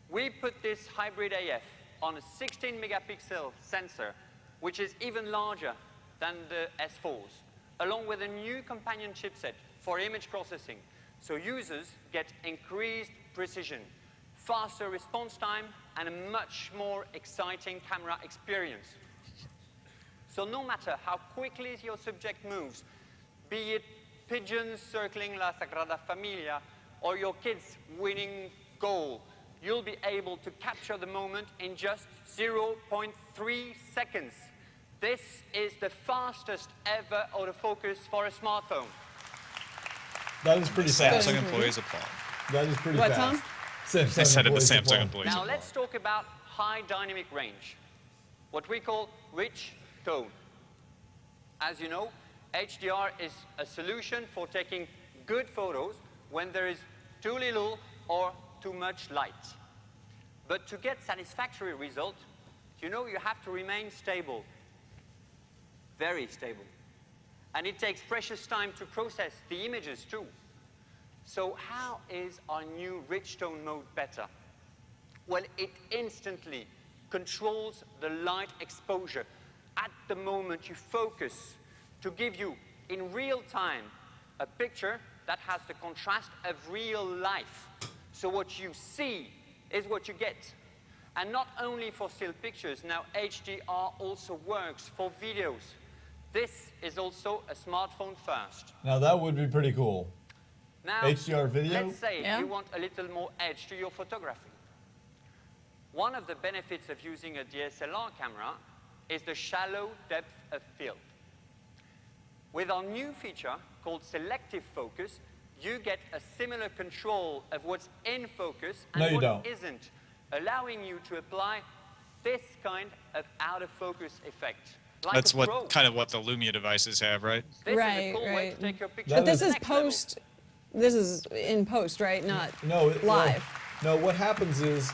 We put this hybrid AF on a 16 megapixel sensor, which is even larger than the S4s, along with a new companion chipset for image processing, so users get increased precision, faster response time, and a much more exciting camera experience. So no matter how quickly your subject moves, be it pigeons circling La Sagrada Familia or your kids winning goal, you'll be able to capture the moment in just 0.3 seconds. This is the fastest ever autofocus for a smartphone. That is pretty fast. Samsung employees applaud. That is pretty What, fast. Tom? Samsung I said it, the employees Samsung applaud. employees Now applaud. let's talk about high dynamic range, what we call rich tone. As you know, HDR is a solution for taking good photos when there is too little or too much light. But to get satisfactory result, you know you have to remain stable, very stable. And it takes precious time to process the images too. So how is our new rich tone mode better? Well, it instantly controls the light exposure at the moment you focus to give you in real time a picture that has the contrast of real life. So what you see is what you get. And not only for still pictures, now HDR also works for videos. This is also a smartphone first. Now that would be pretty cool. Now, HDR video? let's say Yeah. you want a little more edge to your photography. One of the benefits of using a DSLR camera is the shallow depth of field. With our new feature called selective focus, you get a similar control of what's in focus and No, you what don't. isn't, allowing you to apply this kind of out of focus effect. Like That's a what pro. kind of what the Lumia devices have, right? This is a Right, cool way right. to take your picture That But this to the is next level. post. This is in post, right? Not No, live. No, what happens is,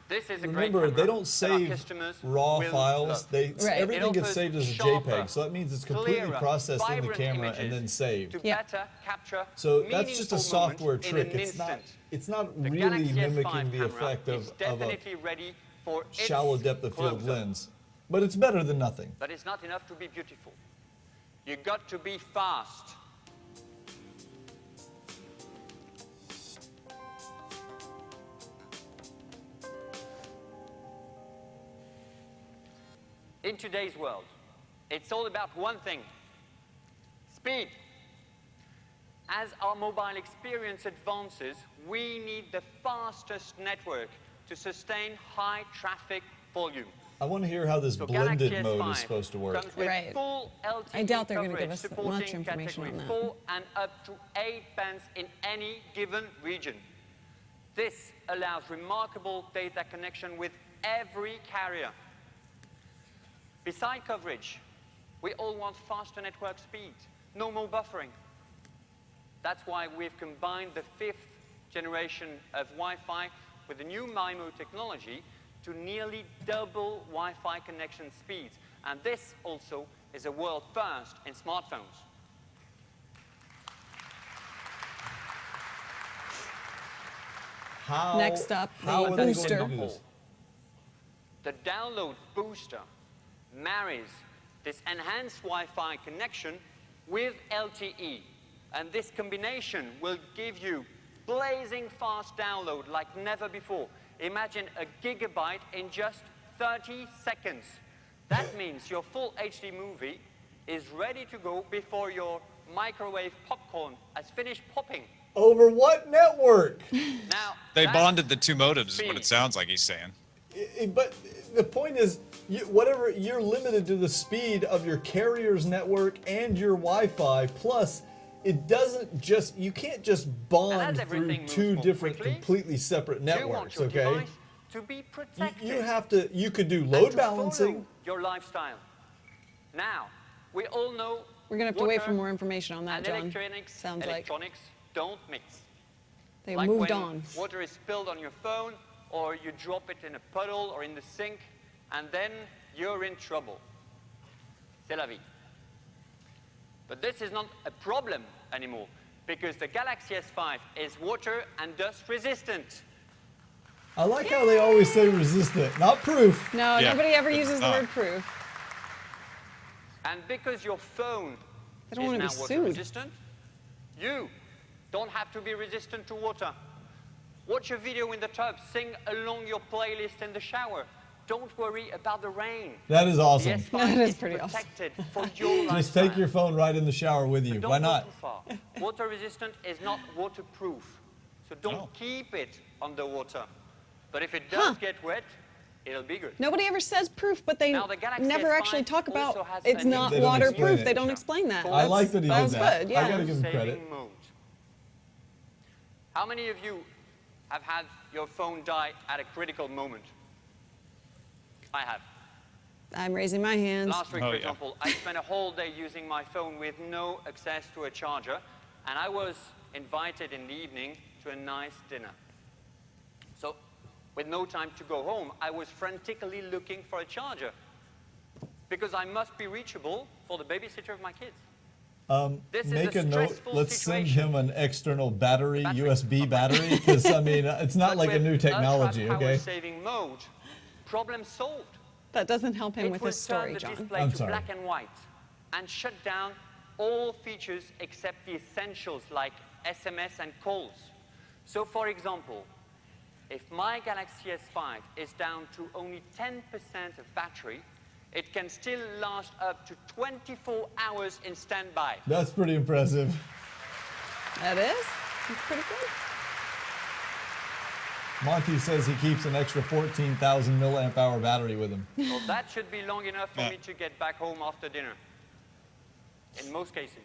This is a remember, great they camera don't that our save customers raw will files. love. Right. Everything It gets offers saved as a sharper, JPEG, so that means it's completely clearer, processed in the vibrant camera images and then saved. to Yeah. better capture So that's just a meaningful software moments in trick. an It's not. instant. It's not The really Galaxy S5 mimicking the camera effect is of a definitely ready for its shallow depth of field close-up. lens, but it's better than nothing. But it's not enough to be beautiful. You got to be fast. In today's world, it's all about one thing: speed. As our mobile experience advances, we need the fastest network to sustain high traffic volume. I want to hear how this So blended Galaxy mode S5 is supposed to work. comes with Right. full LTE I doubt they're gonna coverage, give us supporting much information category on that. 4 and up to 8 bands in any given region. This allows remarkable data connection with every carrier. Beside coverage, we all want faster network speed, no more buffering. That's why we've combined the 5th generation of Wi-Fi with the new MIMO technology to nearly double Wi-Fi connection speeds. And this also is a world first in smartphones. How, Next up, how the are they booster. going to do this? The download booster marries this enhanced Wi-Fi connection with LTE. And this combination will give you blazing fast download like never before. Imagine a gigabyte in just 30 seconds. That means your full HD movie is ready to go before your microwave popcorn has finished popping. Over what network? Now, They that's bonded the two modems, is what speed. it sounds like he's saying. But the point is, whatever you're limited to the speed of your carrier's network and your Wi-Fi. Plus, it doesn't just you can't just bond through everything moves two more different, quickly, completely separate You want networks. your Okay, device to be protected. you have to. You could do and load to balancing. follow your lifestyle. Now, we all know We're gonna have to wait for water more information on that, and John. electronics, Sounds like don't mix. they Like moved when on. water is spilled on your phone, or you drop it in a puddle or in the sink, and then you're in trouble. C'est la vie. But this is not a problem anymore, because the Galaxy S5 is water and dust resistant. I like how they always say resistant, not proof. No, Yeah, nobody ever it's uses the not. word proof. And because your phone They don't is wanna now be water sued. resistant, you don't have to be resistant to water. Watch a video in the tub, sing along your playlist in the shower. Don't worry about the rain. That is The awesome. S5 That is is pretty awesome. protected for your lifestyle. Just take your phone right in the shower with you. But don't Why go not? too far. Water resistant is not waterproof. So don't No. keep it underwater. But if it does get wet, it'll be good. Nobody ever says proof, but they Now, the Galaxy never S5 actually talk about also has it's a not They don't explain waterproof. it. They don't explain that. I like that he that did was that. good. Yeah. I gotta give him credit. Saving mode. How many of you have had your phone die at a critical moment? I have. I'm raising my hands. Last week, Oh, for yeah. example, I spent a whole day using my phone with no access to a charger, and I was invited in the evening to a nice dinner. So, with no time to go home, I was frantically looking for a charger because I must be reachable for the babysitter of my kids. This is Make a note. stressful Let's send situation. him an external battery, Battery. USB battery, because I mean, it's not But like a with new technology, ultra okay? power-saving mode, problem solved. That doesn't help him It with will his story, turn the John. display I'm to sorry. black and white and shut down all features except the essentials like SMS and calls. So, for example, if my Galaxy S5 is down to only 10% of battery, it can still last up to 24 hours in standby. That's pretty impressive. That is? That's pretty good. Monty says he keeps an extra 14,000 milliamp hour battery with him. So that should be long enough for Yeah. me to get back home after dinner. In most cases.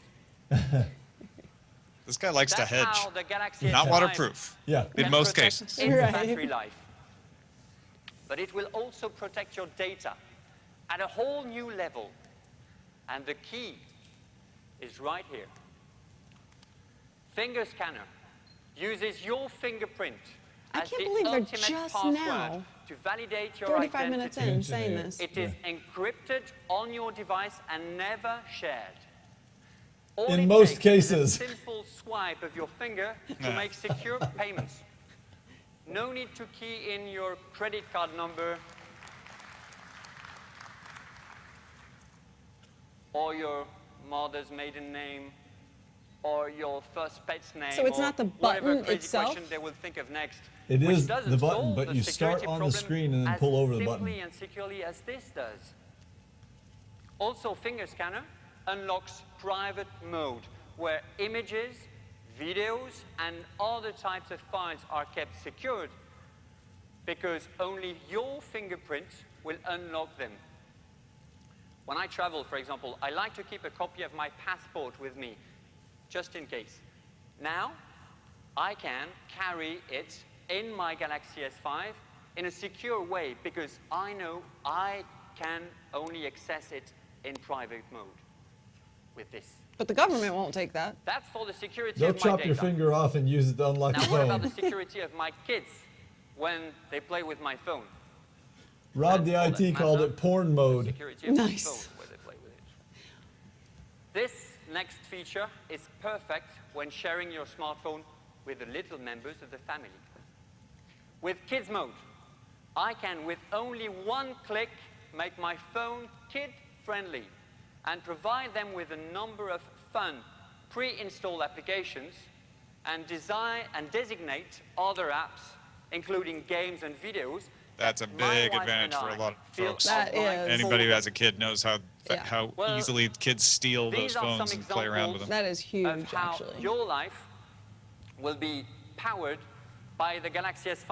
This guy likes That's to hedge. how the Galaxy Not S5 waterproof. Yeah. In can most protect cases. its Right. battery life. But it will also protect your data at a whole new level. And the key is right here. Finger scanner uses your fingerprint I as can't the believe they're ultimate just password now, to validate your 45 identity. minutes in, saying this. It is encrypted on your device and never shared. All In it most takes cases. is a simple swipe of your finger to make secure payments. No need to key in your credit card number or your mother's maiden name or your first pet's name. So it's or not the whatever button crazy itself? question they will think of next. It which is doesn't the button, solve but the you start security on the problem screen and then as pull over the simply button. and securely as this does. Also, finger scanner unlocks private mode, where images, videos, and other types of files are kept secured, because only your fingerprint will unlock them. When I travel, for example, I like to keep a copy of my passport with me, just in case. Now, I can carry it in my Galaxy S5 in a secure way, because I know I can only access it in private mode with this. But the government won't take that. That's for the security They'll of my chop data. your finger off and use it to unlock Now, the what about the phone. security of my kids when they play with my phone? Rob the And for IT that called matter, it porn the mode. security of my Nice. phone where they play with it. This next feature is perfect when sharing your smartphone with the little members of the family. With Kids Mode, I can, with only one click, make my phone kid-friendly and provide them with a number of fun pre-installed applications and design and designate other apps, including games and videos. That's a my big wife advantage and for a I lot of feel folks. That are right is. Anybody who for has a kid knows how Yeah. how Well, easily kids steal those these are phones some and play around with examples them. That is huge, of how actually. your life will be powered by the Galaxy S5.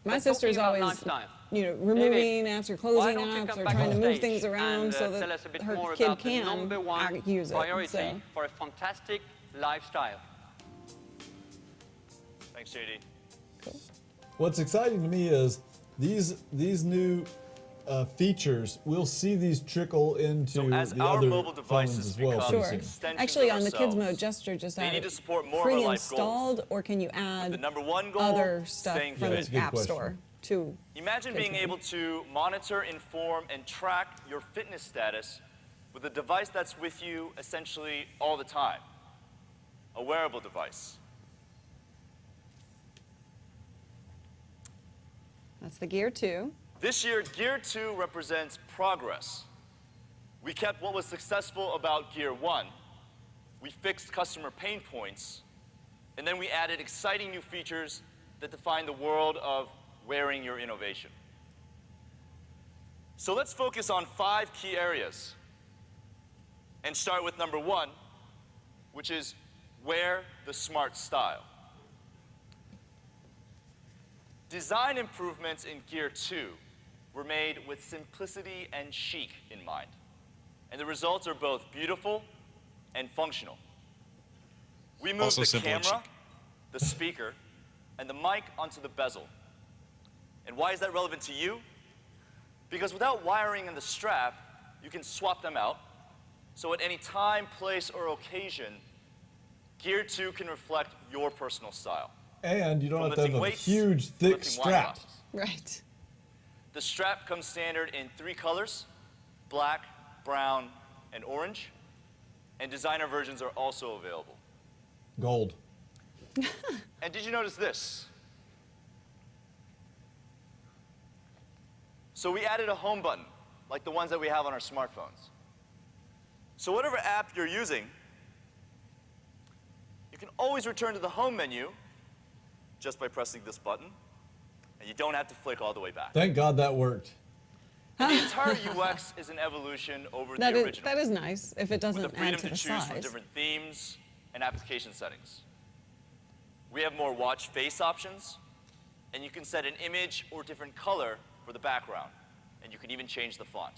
My But sister's talking about always, lifestyle, removing apps or why closing don't you apps come or back trying to on move stage things around and, so tell that us a bit her more kid about the can number one use it. priority So. for a fantastic lifestyle. Thanks, JD. What's exciting to me is these new features. We'll see these trickle into So as the our other mobile phones devices as well. become pretty Sure. soon. extensions Actually, of on the Kids ourselves, Mode gesture, just they add need it to support more of our life goals. pre-installed, or can you The add number one goal, other stuff staying from fit. That's a the good App question. Store to? Imagine Good being point. able to monitor, inform, and track your fitness status with a device that's with you essentially all the time. A wearable device. That's the Gear 2. This year, Gear 2 represents progress. We kept what was successful about Gear 1. We fixed customer pain points, and then we added exciting new features that define the world of wearing your innovation. So let's focus on 5 key areas and start with number 1, which is wear the smart style. Design improvements in Gear 2 were made with simplicity and chic in mind. And the results are both beautiful and functional. We moved the camera, the speaker, and the mic onto the bezel. And why is that relevant to you? Because without wiring in the strap, you can swap them out. So at any time, place, or occasion, Gear 2 can reflect your personal style. And you don't have to have a huge, thick strap. Right. The strap comes standard in 3 colors: black, brown, and orange. And designer versions are also available. Gold. And did you notice this? So we added a home button, like the ones that we have on our smartphones. So whatever app you're using, you can always return to the home menu just by pressing this button, and you don't have to flick all the way back. Thank God that worked. And the entire UX is an evolution over the original. That is nice, if it doesn't with the add freedom to the to choose from size. different themes and application settings. We have more watch face options, and you can set an image or different color for the background, and you can even change the font.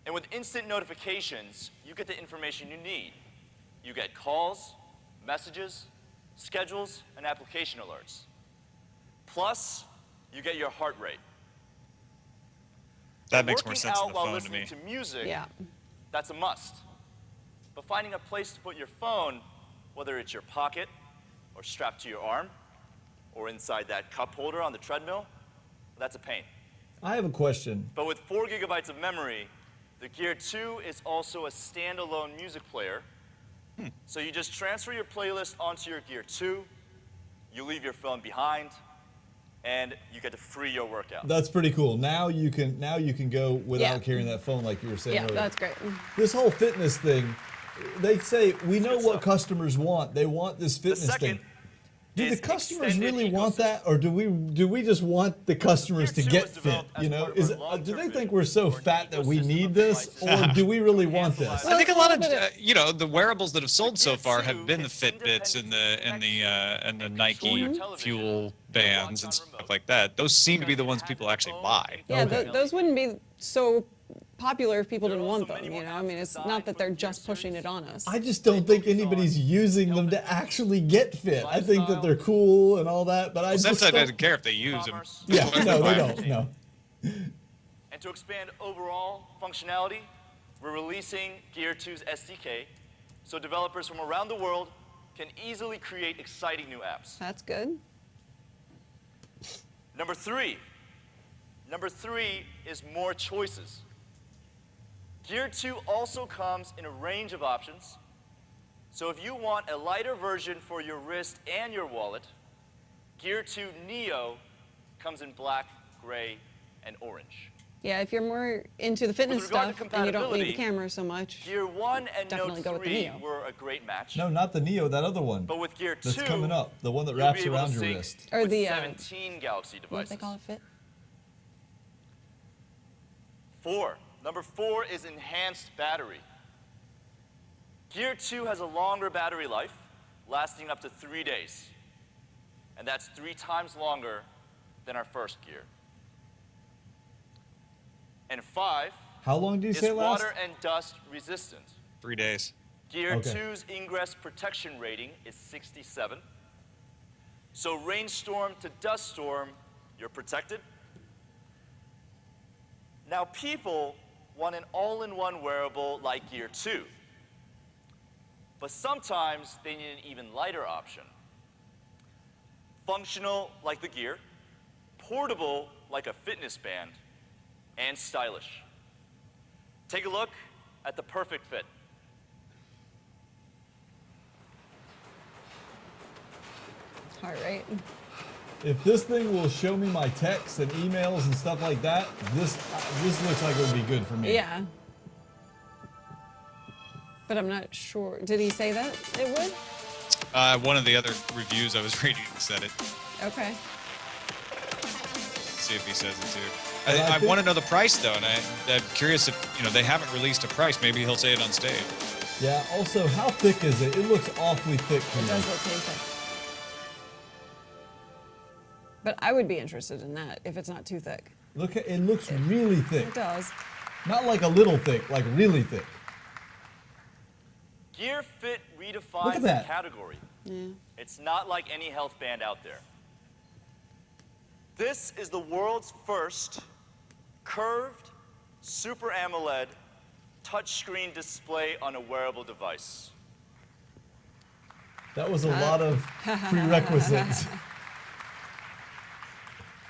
And with instant notifications, you get the information you need. You get calls, messages, schedules, and application alerts. Plus, you get your heart rate. That makes more sense than the while phone to listening me. to music, Yeah. that's a must. But finding a place to put your phone, whether it's your pocket or strapped to your arm or inside that cup holder on the treadmill, that's a pain. I have a question. But with 4 gigabytes of memory, the Gear 2 is also a standalone music player. So you just transfer your playlist onto your Gear 2, you leave your phone behind, and you get to free your workout. That's pretty cool. Now you can go without carrying that phone like you were saying earlier. That's great. This whole fitness thing, they say we know what customers want. They want this fitness thing. Do the customers really want that, or do we just want the customers to get fit? You know, do they think we're so fat that we need this, or do we really want this? I think a lot of the wearables that have sold so far have been the Fitbits and the Nike Fuel bands and stuff like that. Those seem to be the ones people actually buy. Yeah, those wouldn't be so popular if people didn't want them, you know? I mean, it's not that they're just pushing it on us. I just don't think anybody's using them to actually get fit. I think that they're cool and all that, but I just Samsung doesn't care if they use them. Yeah, no, they don't, no. And to expand overall functionality, we're releasing Gear 2's SDK, so developers from around the world can easily create exciting new apps. That's good. Number three is more choices. Gear 2 also comes in a range of options. So if you want a lighter version for your wrist and your wallet, Gear 2 Neo comes in black, gray, and orange. Yeah, if you're more into the fitness stuff and you don't need the camera so much, Gear 1 and definitely Note go with the 3 Neo. were a great match. No, not the Neo, that other one. But with Gear 2, that's coming up, the one that you'll wraps be able to around your sync wrist. Or with the 17 Galaxy what devices. they call it, Fit? Number 4 is enhanced battery. Gear 2 has a longer battery life, lasting up to 3 days. And that's 3 times longer than our first Gear. And 5 How long do you say is it lasts? water and dust resistant. 3 days. Gear Okay. 2's ingress protection rating is 67. So rainstorm to dust storm, you're protected. Now people want an all-in-one wearable like Gear 2. But sometimes they need an even lighter option. Functional like the Gear, portable like a fitness band, and stylish. Take a look at the perfect fit. Heart rate. If this thing will show me my texts and emails and stuff like that, this looks like it would be good for me. Yeah. But I'm not sure. Did he say that it would? One of the other reviews I was reading said it. Okay. See if he says it too. And I I think- want to know the price though, and I'm curious if they haven't released a price. Maybe he'll say it on stage. Yeah, also, how thick is it? It looks awfully thick to It me. does look pretty thick. But I would be interested in that if it's not too thick. Look, it looks really thick. It does. Not like a little thick, like really thick. Gear Fit Look redefines at the that. category. Yeah. It's not like any health band out there. This is the world's first curved Super AMOLED touchscreen display on a wearable device. That was a lot of prerequisites.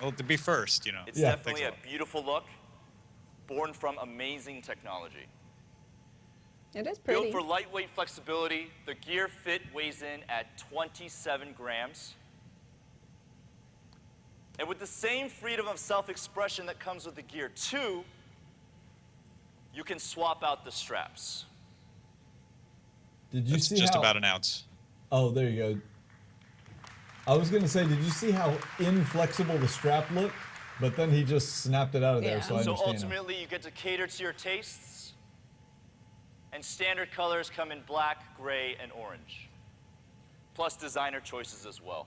Well, to be first, you know. It's Yeah. definitely a beautiful look, born from amazing technology. It is pretty. Built for lightweight flexibility, the Gear Fit weighs in at 27 grams. And with the same freedom of self-expression that comes with the Gear 2, you can swap out the straps. Did you It's see just how? about an ounce. Oh, there you go. I was gonna say, did you see how inflexible the strap looked? But then he just snapped it out of there, Yeah. so I So understand. now. ultimately, you get to cater to your tastes, and standard colors come in black, gray, and orange, plus designer choices as well.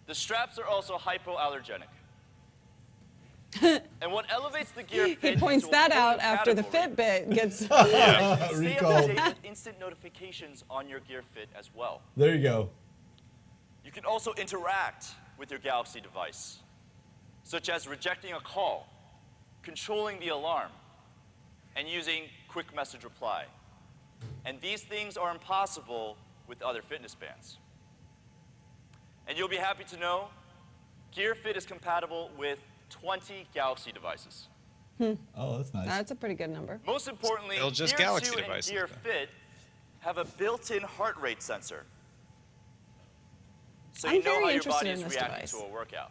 The straps are also hypoallergenic. And what elevates the Gear Fit He points into a that whole out new after the category Fitbit gets. is that you can stay up Recalled. to date with instant notifications on your Gear Fit as well. There you go. You can also interact with your Galaxy device, such as rejecting a call, controlling the alarm, and using quick message reply. And these things are impossible with other fitness bands. And you'll be happy to know Gear Fit is compatible with 20 Galaxy devices. Oh, that's nice. That's a pretty good number. Most importantly, Still just Gear Galaxy 2 and devices, Gear though. Fit have a built-in heart rate sensor. So I'm you know very how your interested body in is this reacting device. to a workout.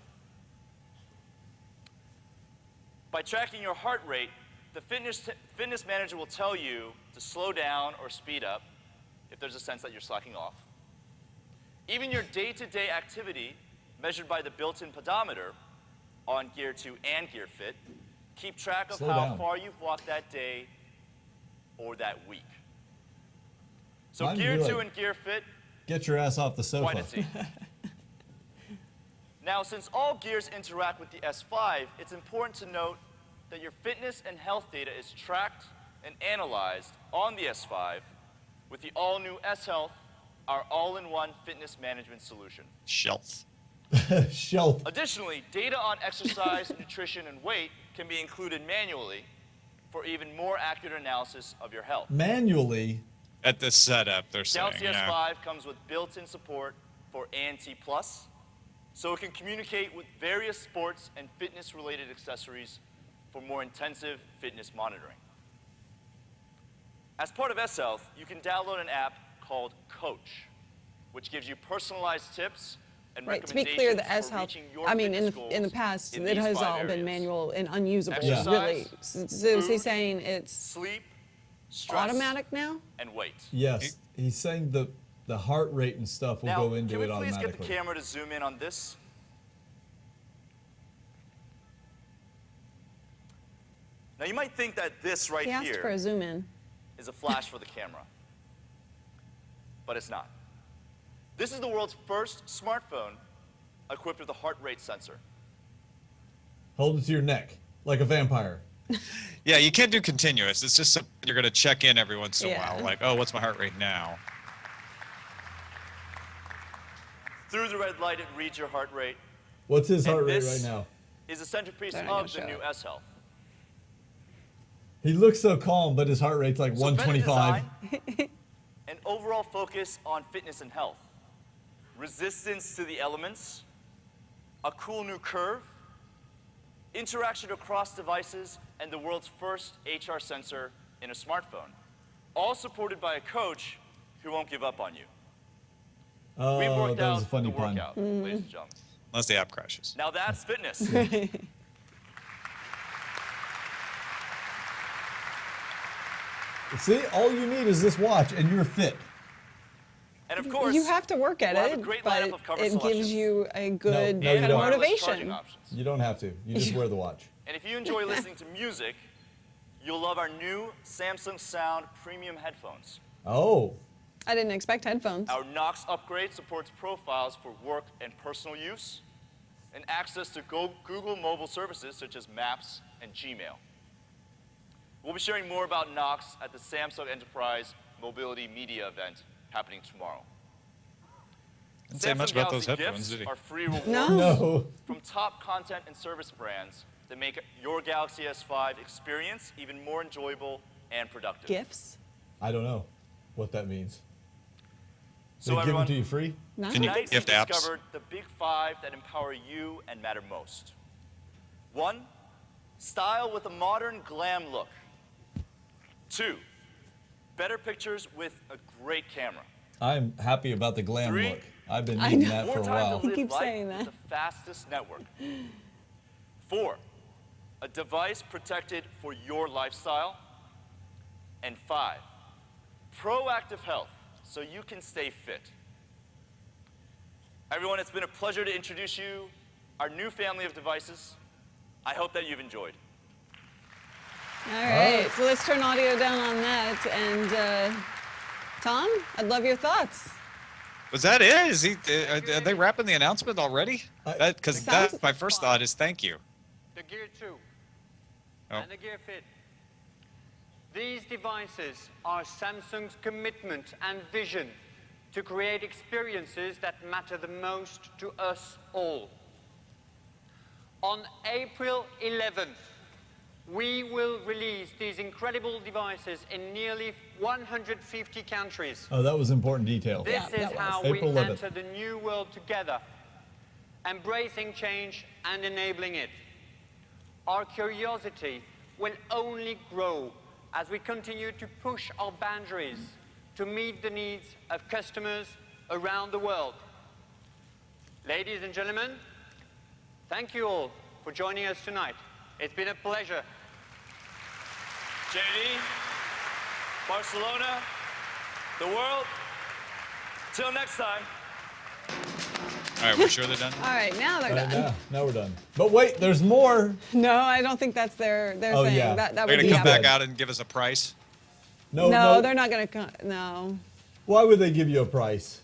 By tracking your heart rate, the fitness manager will tell you to slow down or speed up if there's a sense that you're slacking off. Even your day-to-day activity, measured by the built-in pedometer on Gear 2 and Gear Fit, keep track of Slow how down. far you've walked that day or that week. So Mine would Gear be 2 like- and Gear Fit, Get your ass off the quite a sofa. team. Now, since all gears interact with the S5, it's important to note that your fitness and health data is tracked and analyzed on the S5 with the all-new S-Health, our all-in-one fitness management solution. Shelf. Shelf. Additionally, data on exercise, nutrition, and weight can be included manually for even more accurate analysis of your health. Manually. At the setup, they're saying. Galaxy S5 comes with built-in support for ANT+, so it can communicate with various sports and fitness-related accessories for more intensive fitness monitoring. As part of S-Health, you can download an app called Coach, which gives you personalized tips and Right. To be recommendations clear, the for S-Health. reaching your I mean, fitness in the goals past, in it these has 5 all been areas. manual and unusable. Exercise, Really. So is he food, saying it's sleep, stress, automatic now? and weight. Yes. He's saying the heart rate and stuff will Now, go into can we it please automatically. get the camera to zoom in on this? Now, you might think that this right He asked here for a zoom in. is a flash for the camera, but it's not. This is the world's first smartphone equipped with a heart rate sensor. Hold it to your neck, like a vampire. Yeah, you can't do continuous. It's just something you're going to check in every once in a Yeah. while. Like, oh, what's my heart rate now? Through the red light, it reads your heart rate. What's his heart And rate this right now? is the centerpiece They're not gonna of the show new it. S-Health. He looks so calm, but his heart rate's like So better 125. design, an overall focus on fitness and health, resistance to the elements, a cool new curve, interaction across devices, and the world's first HR sensor in a smartphone, all supported by a coach who won't give up on you. We've Oh, worked that was out a funny the pun. workout, ladies and gentlemen. Unless the app crashes. Now that's fitness. See, all you need is this watch, and you're fit. And of course, You have to work at we'll have it, a great but lineup of cover it gives selections. you a good no, you kind of don't. wireless motivation. charging options. You don't have to. You just wear the watch. And if you enjoy listening to music, you'll love our new Samsung Sound premium headphones. Oh, I didn't expect headphones. Our Knox upgrade supports profiles for work and personal use. and access to Google mobile services such as Maps and Gmail. We'll be sharing more about Knox at the Samsung Enterprise Mobility Media event happening tomorrow. Didn't say much about those headphones, gifts did he? are free rewards No. from top content and service brands that make your Galaxy S5 experience even more enjoyable and productive. Gifts? I don't know what that means. So They give them everyone, to you free? No. Can you tonight we gift apps? discovered the big 5 that empower you and matter most. 1, style with a modern glam look. 2, better pictures with a great camera. I'm happy about the glam 3, look. I've been I needing know. that more for a time while. to live keeps life saying with that. the fastest network. 4, a device protected for your lifestyle. And 5, proactive health so you can stay fit. Everyone, it's been a pleasure to introduce you our new family of devices. I hope that you've enjoyed. All right, so let's turn audio down on that. And Tom, I'd love your thoughts. Was that it? Is he? Are they wrapping the announcement already? Because Sounds- that's my first thought is thank you. The Gear 2 Oh. and the Gear Fit. These devices are Samsung's commitment and vision to create experiences that matter the most to us all. On April 11th, we will release these incredible devices in nearly 150 countries. Oh, that was important detail. This is that was. how April we 11th. enter the new world together, embracing change and enabling it. Our curiosity will only grow as we continue to push our boundaries to meet the needs of customers around the world. Ladies and gentlemen, thank you all for joining us tonight. It's been a pleasure. JD, Barcelona, the world. Till next time. All right, we're sure they're done. All right, now they're done. Now we're done. But wait, there's more. No, I don't think that's their Oh, thing. yeah. That They're would gonna be come Apple. back out and give us a price. No, they're not going to come. No. Why would they give you a price?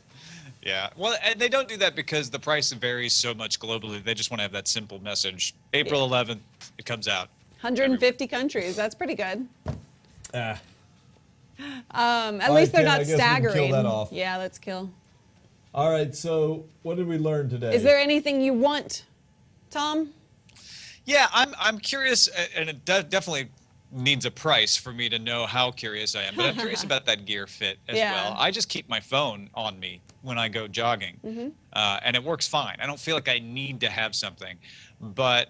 Yeah, well, and they don't do that because the price varies so much globally. They just want to have that simple message. April 11th, it comes out. 150 countries. That's pretty good. Ah. At All least right, they're Ken, I not guess we can staggering. kill that off. Yeah, let's kill. All right, so what did we learn today? Is there anything you want, Tom? Yeah, I'm curious, and it definitely needs a price for me to know how curious I am. But I'm curious about that Gear Fit as Yeah. well. I just keep my phone on me when I go jogging, and it works fine. I don't feel like I need to have something, but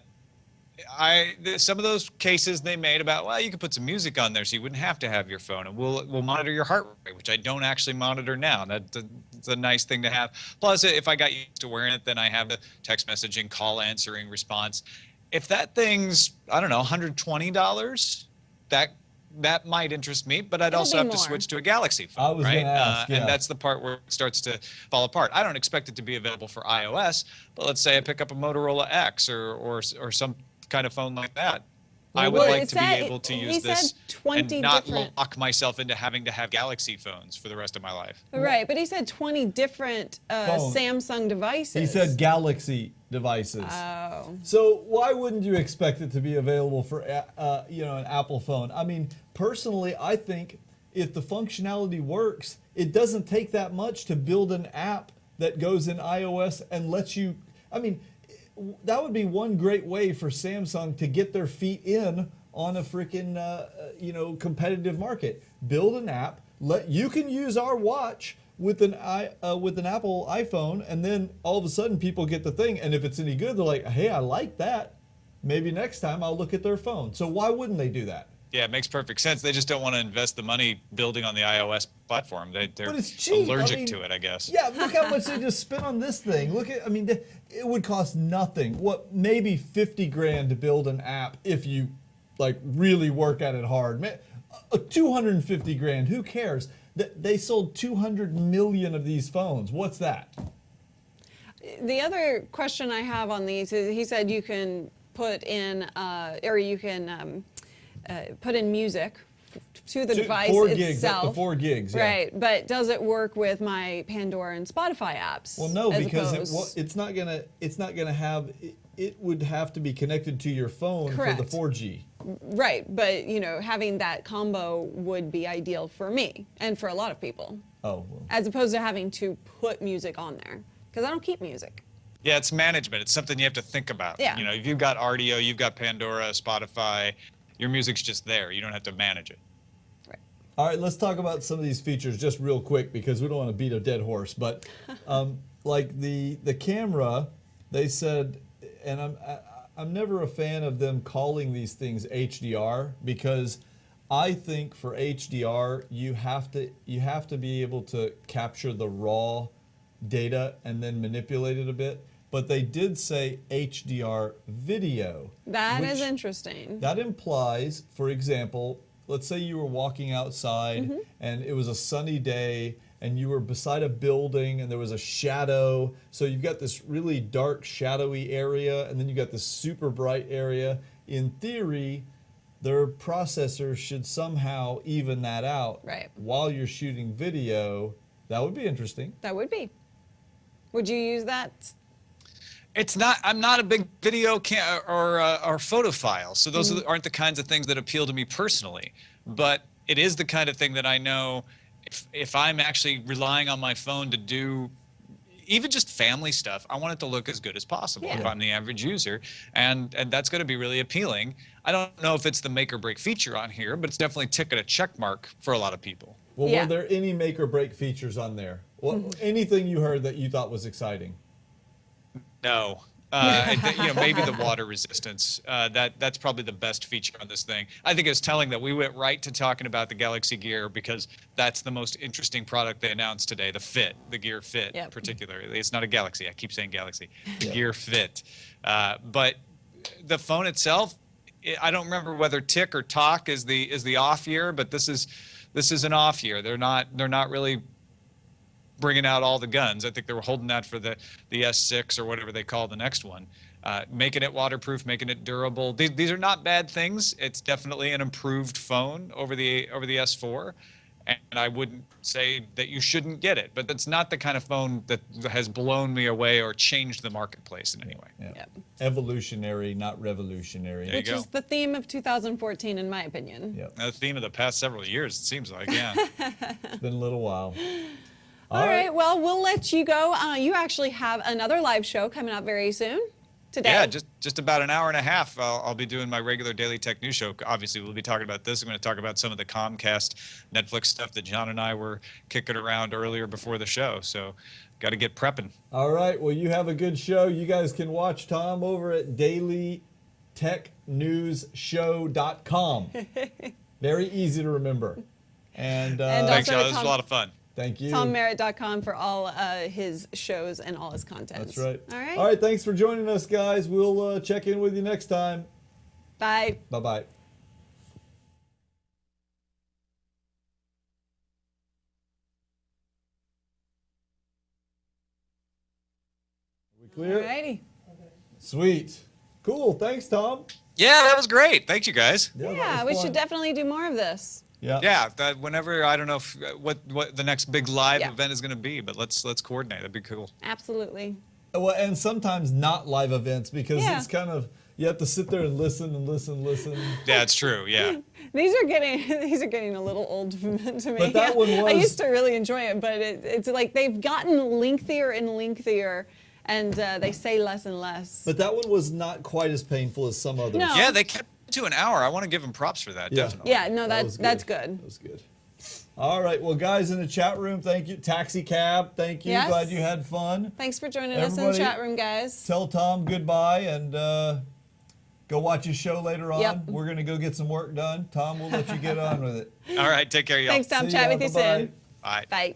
some of those cases they made about, well, you could put some music on there so you wouldn't have to have your phone, and we'll monitor your heart rate, which I don't actually monitor now. That's a nice thing to have. Plus, if I got used to wearing it, then I have the text messaging, call answering, response. If that thing's, I don't know, $120, that might interest me, but I'd It'll also be have to more. switch to a Galaxy phone, I was right? gonna ask, yeah. And that's the part where it starts to fall apart. I don't expect it to be available for iOS, but let's say I pick up a Motorola X or some kind of phone like that. I would Well, like it to be said- able to he use this said 20 and not different- lock myself into having to have Galaxy phones for the rest of my life. Right, but he said 20 different Phone. Samsung devices. He said Galaxy devices. Oh. So why wouldn't you expect it to be available for an Apple phone? I mean, personally, I think if the functionality works, it doesn't take that much to build an app that goes in iOS and lets you. I mean, that would be one great way for Samsung to get their feet in on a freaking competitive market. Build an app. You can use our watch with an Apple iPhone, and then all of a sudden people get the thing, and if it's any good, they're like, hey, I like that. Maybe next time I'll look at their phone. So why wouldn't they do that? Yeah, it makes perfect sense. They just don't want to invest the money building on the iOS platform. They're But it's cheap. allergic I mean, to it, I guess. Yeah, look how much they just spent on this thing. It would cost nothing. Maybe 50 grand to build an app if you really work at it hard. 250 grand, who cares? They sold 200 million of these phones. What's that? The other question I have on these is he said you can put in, put in music to the device 4 itself. gigs, up to 4 gigs, yeah. Right, but does it work with my Pandora and Spotify apps? Well, no, as because opposed- it's not gonna have. It would have to be connected to your phone Correct. for the 4G. Right, but having that combo would be ideal for me and for a lot of people, Oh, well. as opposed to having to put music on there because I don't keep music. Yeah, it's management. It's something you have to think about. Yeah. If you've got Rdio, you've got Pandora, Spotify, your music's just there. You don't have to manage it. All right, let's talk about some of these features just real quick because we don't want to beat a dead horse. But like the camera, they said, and I'm never a fan of them calling these things HDR because I think for HDR you have to be able to capture the raw data and then manipulate it a bit. But they did say HDR video. That is which- interesting. That implies, for example, let's say you were walking outside and it was a sunny day and you were beside a building and there was a shadow. So you've got this really dark, shadowy area and then you've got this super bright area. In theory, their processor should somehow even that out while you're shooting video. That would be interesting. That would be. Would you use that? I'm not a big video or photo file, so those aren't the kinds of things that appeal to me personally. But it is the kind of thing that I know if I'm actually relying on my phone to do even just family stuff, I want it to look as good as possible if I'm the average user, and that's going to be really appealing. I don't know if it's the make or break feature on here, but it's definitely ticking a check mark for a lot of people. Well, were there any make or break features on there? Anything you heard that you thought was exciting? No. Maybe the water resistance. That's probably the best feature on this thing. I think it's telling that we went right to talking about the Galaxy Gear because that's the most interesting product they announced today, the Gear Fit particularly. It's not a Galaxy. I keep saying Galaxy. The Gear Fit. But the phone itself, I don't remember whether tick or talk is the off year, but this is an off year. They're not really bringing out all the guns. I think they were holding that for the S6 or whatever they call the next one. Making it waterproof, making it durable. These are not bad things. It's definitely an improved phone over the S4, and I wouldn't say that you shouldn't get it. But that's not the kind of phone that has blown me away or changed the marketplace in any way. Yeah. Evolutionary, not revolutionary. Which is the theme of 2014, in my opinion. Yep. The theme of the past several years, it seems like. Yeah. It's been a little while. All right. Well, we'll let you go. You actually have another live show coming up very soon. Today. Yeah, just about an hour and a half. I'll be doing my regular Daily Tech News show. Obviously, we'll be talking about this. I'm going to talk about some of the Comcast, Netflix stuff that John and I were kicking around earlier before the show. So, got to get prepping. All right. Well, you have a good show. You guys can watch Tom over at dailytechnewsshow.com. Very easy to remember. And thanks, y'all. This was a lot of fun. Thank you. TomMerritt.com for all his shows and all his content. That's right. All right. All right. Thanks for joining us, guys. We'll check in with you next time. Bye. Bye-bye. We clear? All righty. Sweet. Cool. Thanks, Tom. Yeah, that was great. Thank you, guys. Yeah, we should definitely do more of this. Yeah. Yeah. Whenever, I don't know what the next big live event is going to be, but let's coordinate. That'd be cool. Absolutely. Well, and sometimes not live events because it's kind of you have to sit there and listen and listen. Yeah, it's true. Yeah. These are getting a little old to me. But that one was. I used to really enjoy it, but it's like they've gotten lengthier and lengthier, and they say less and less. But that one was not quite as painful as some others. No. Yeah, they kept it to an hour. I want to give them props for that. Definitely. Yeah. No, that's good. That was good. All right. Well, guys in the chat room, thank you. Taxi cab, thank you. Yes. Glad you had fun. Thanks for joining us in the chat room, guys. Tell Tom goodbye and go watch his show later on. Yep. We're going to go get some work done. Tom, we'll let you get on with it. All right. Take care, y'all. Thanks, Tom. See Chat ya. with you Bye-bye. soon. Bye. Bye.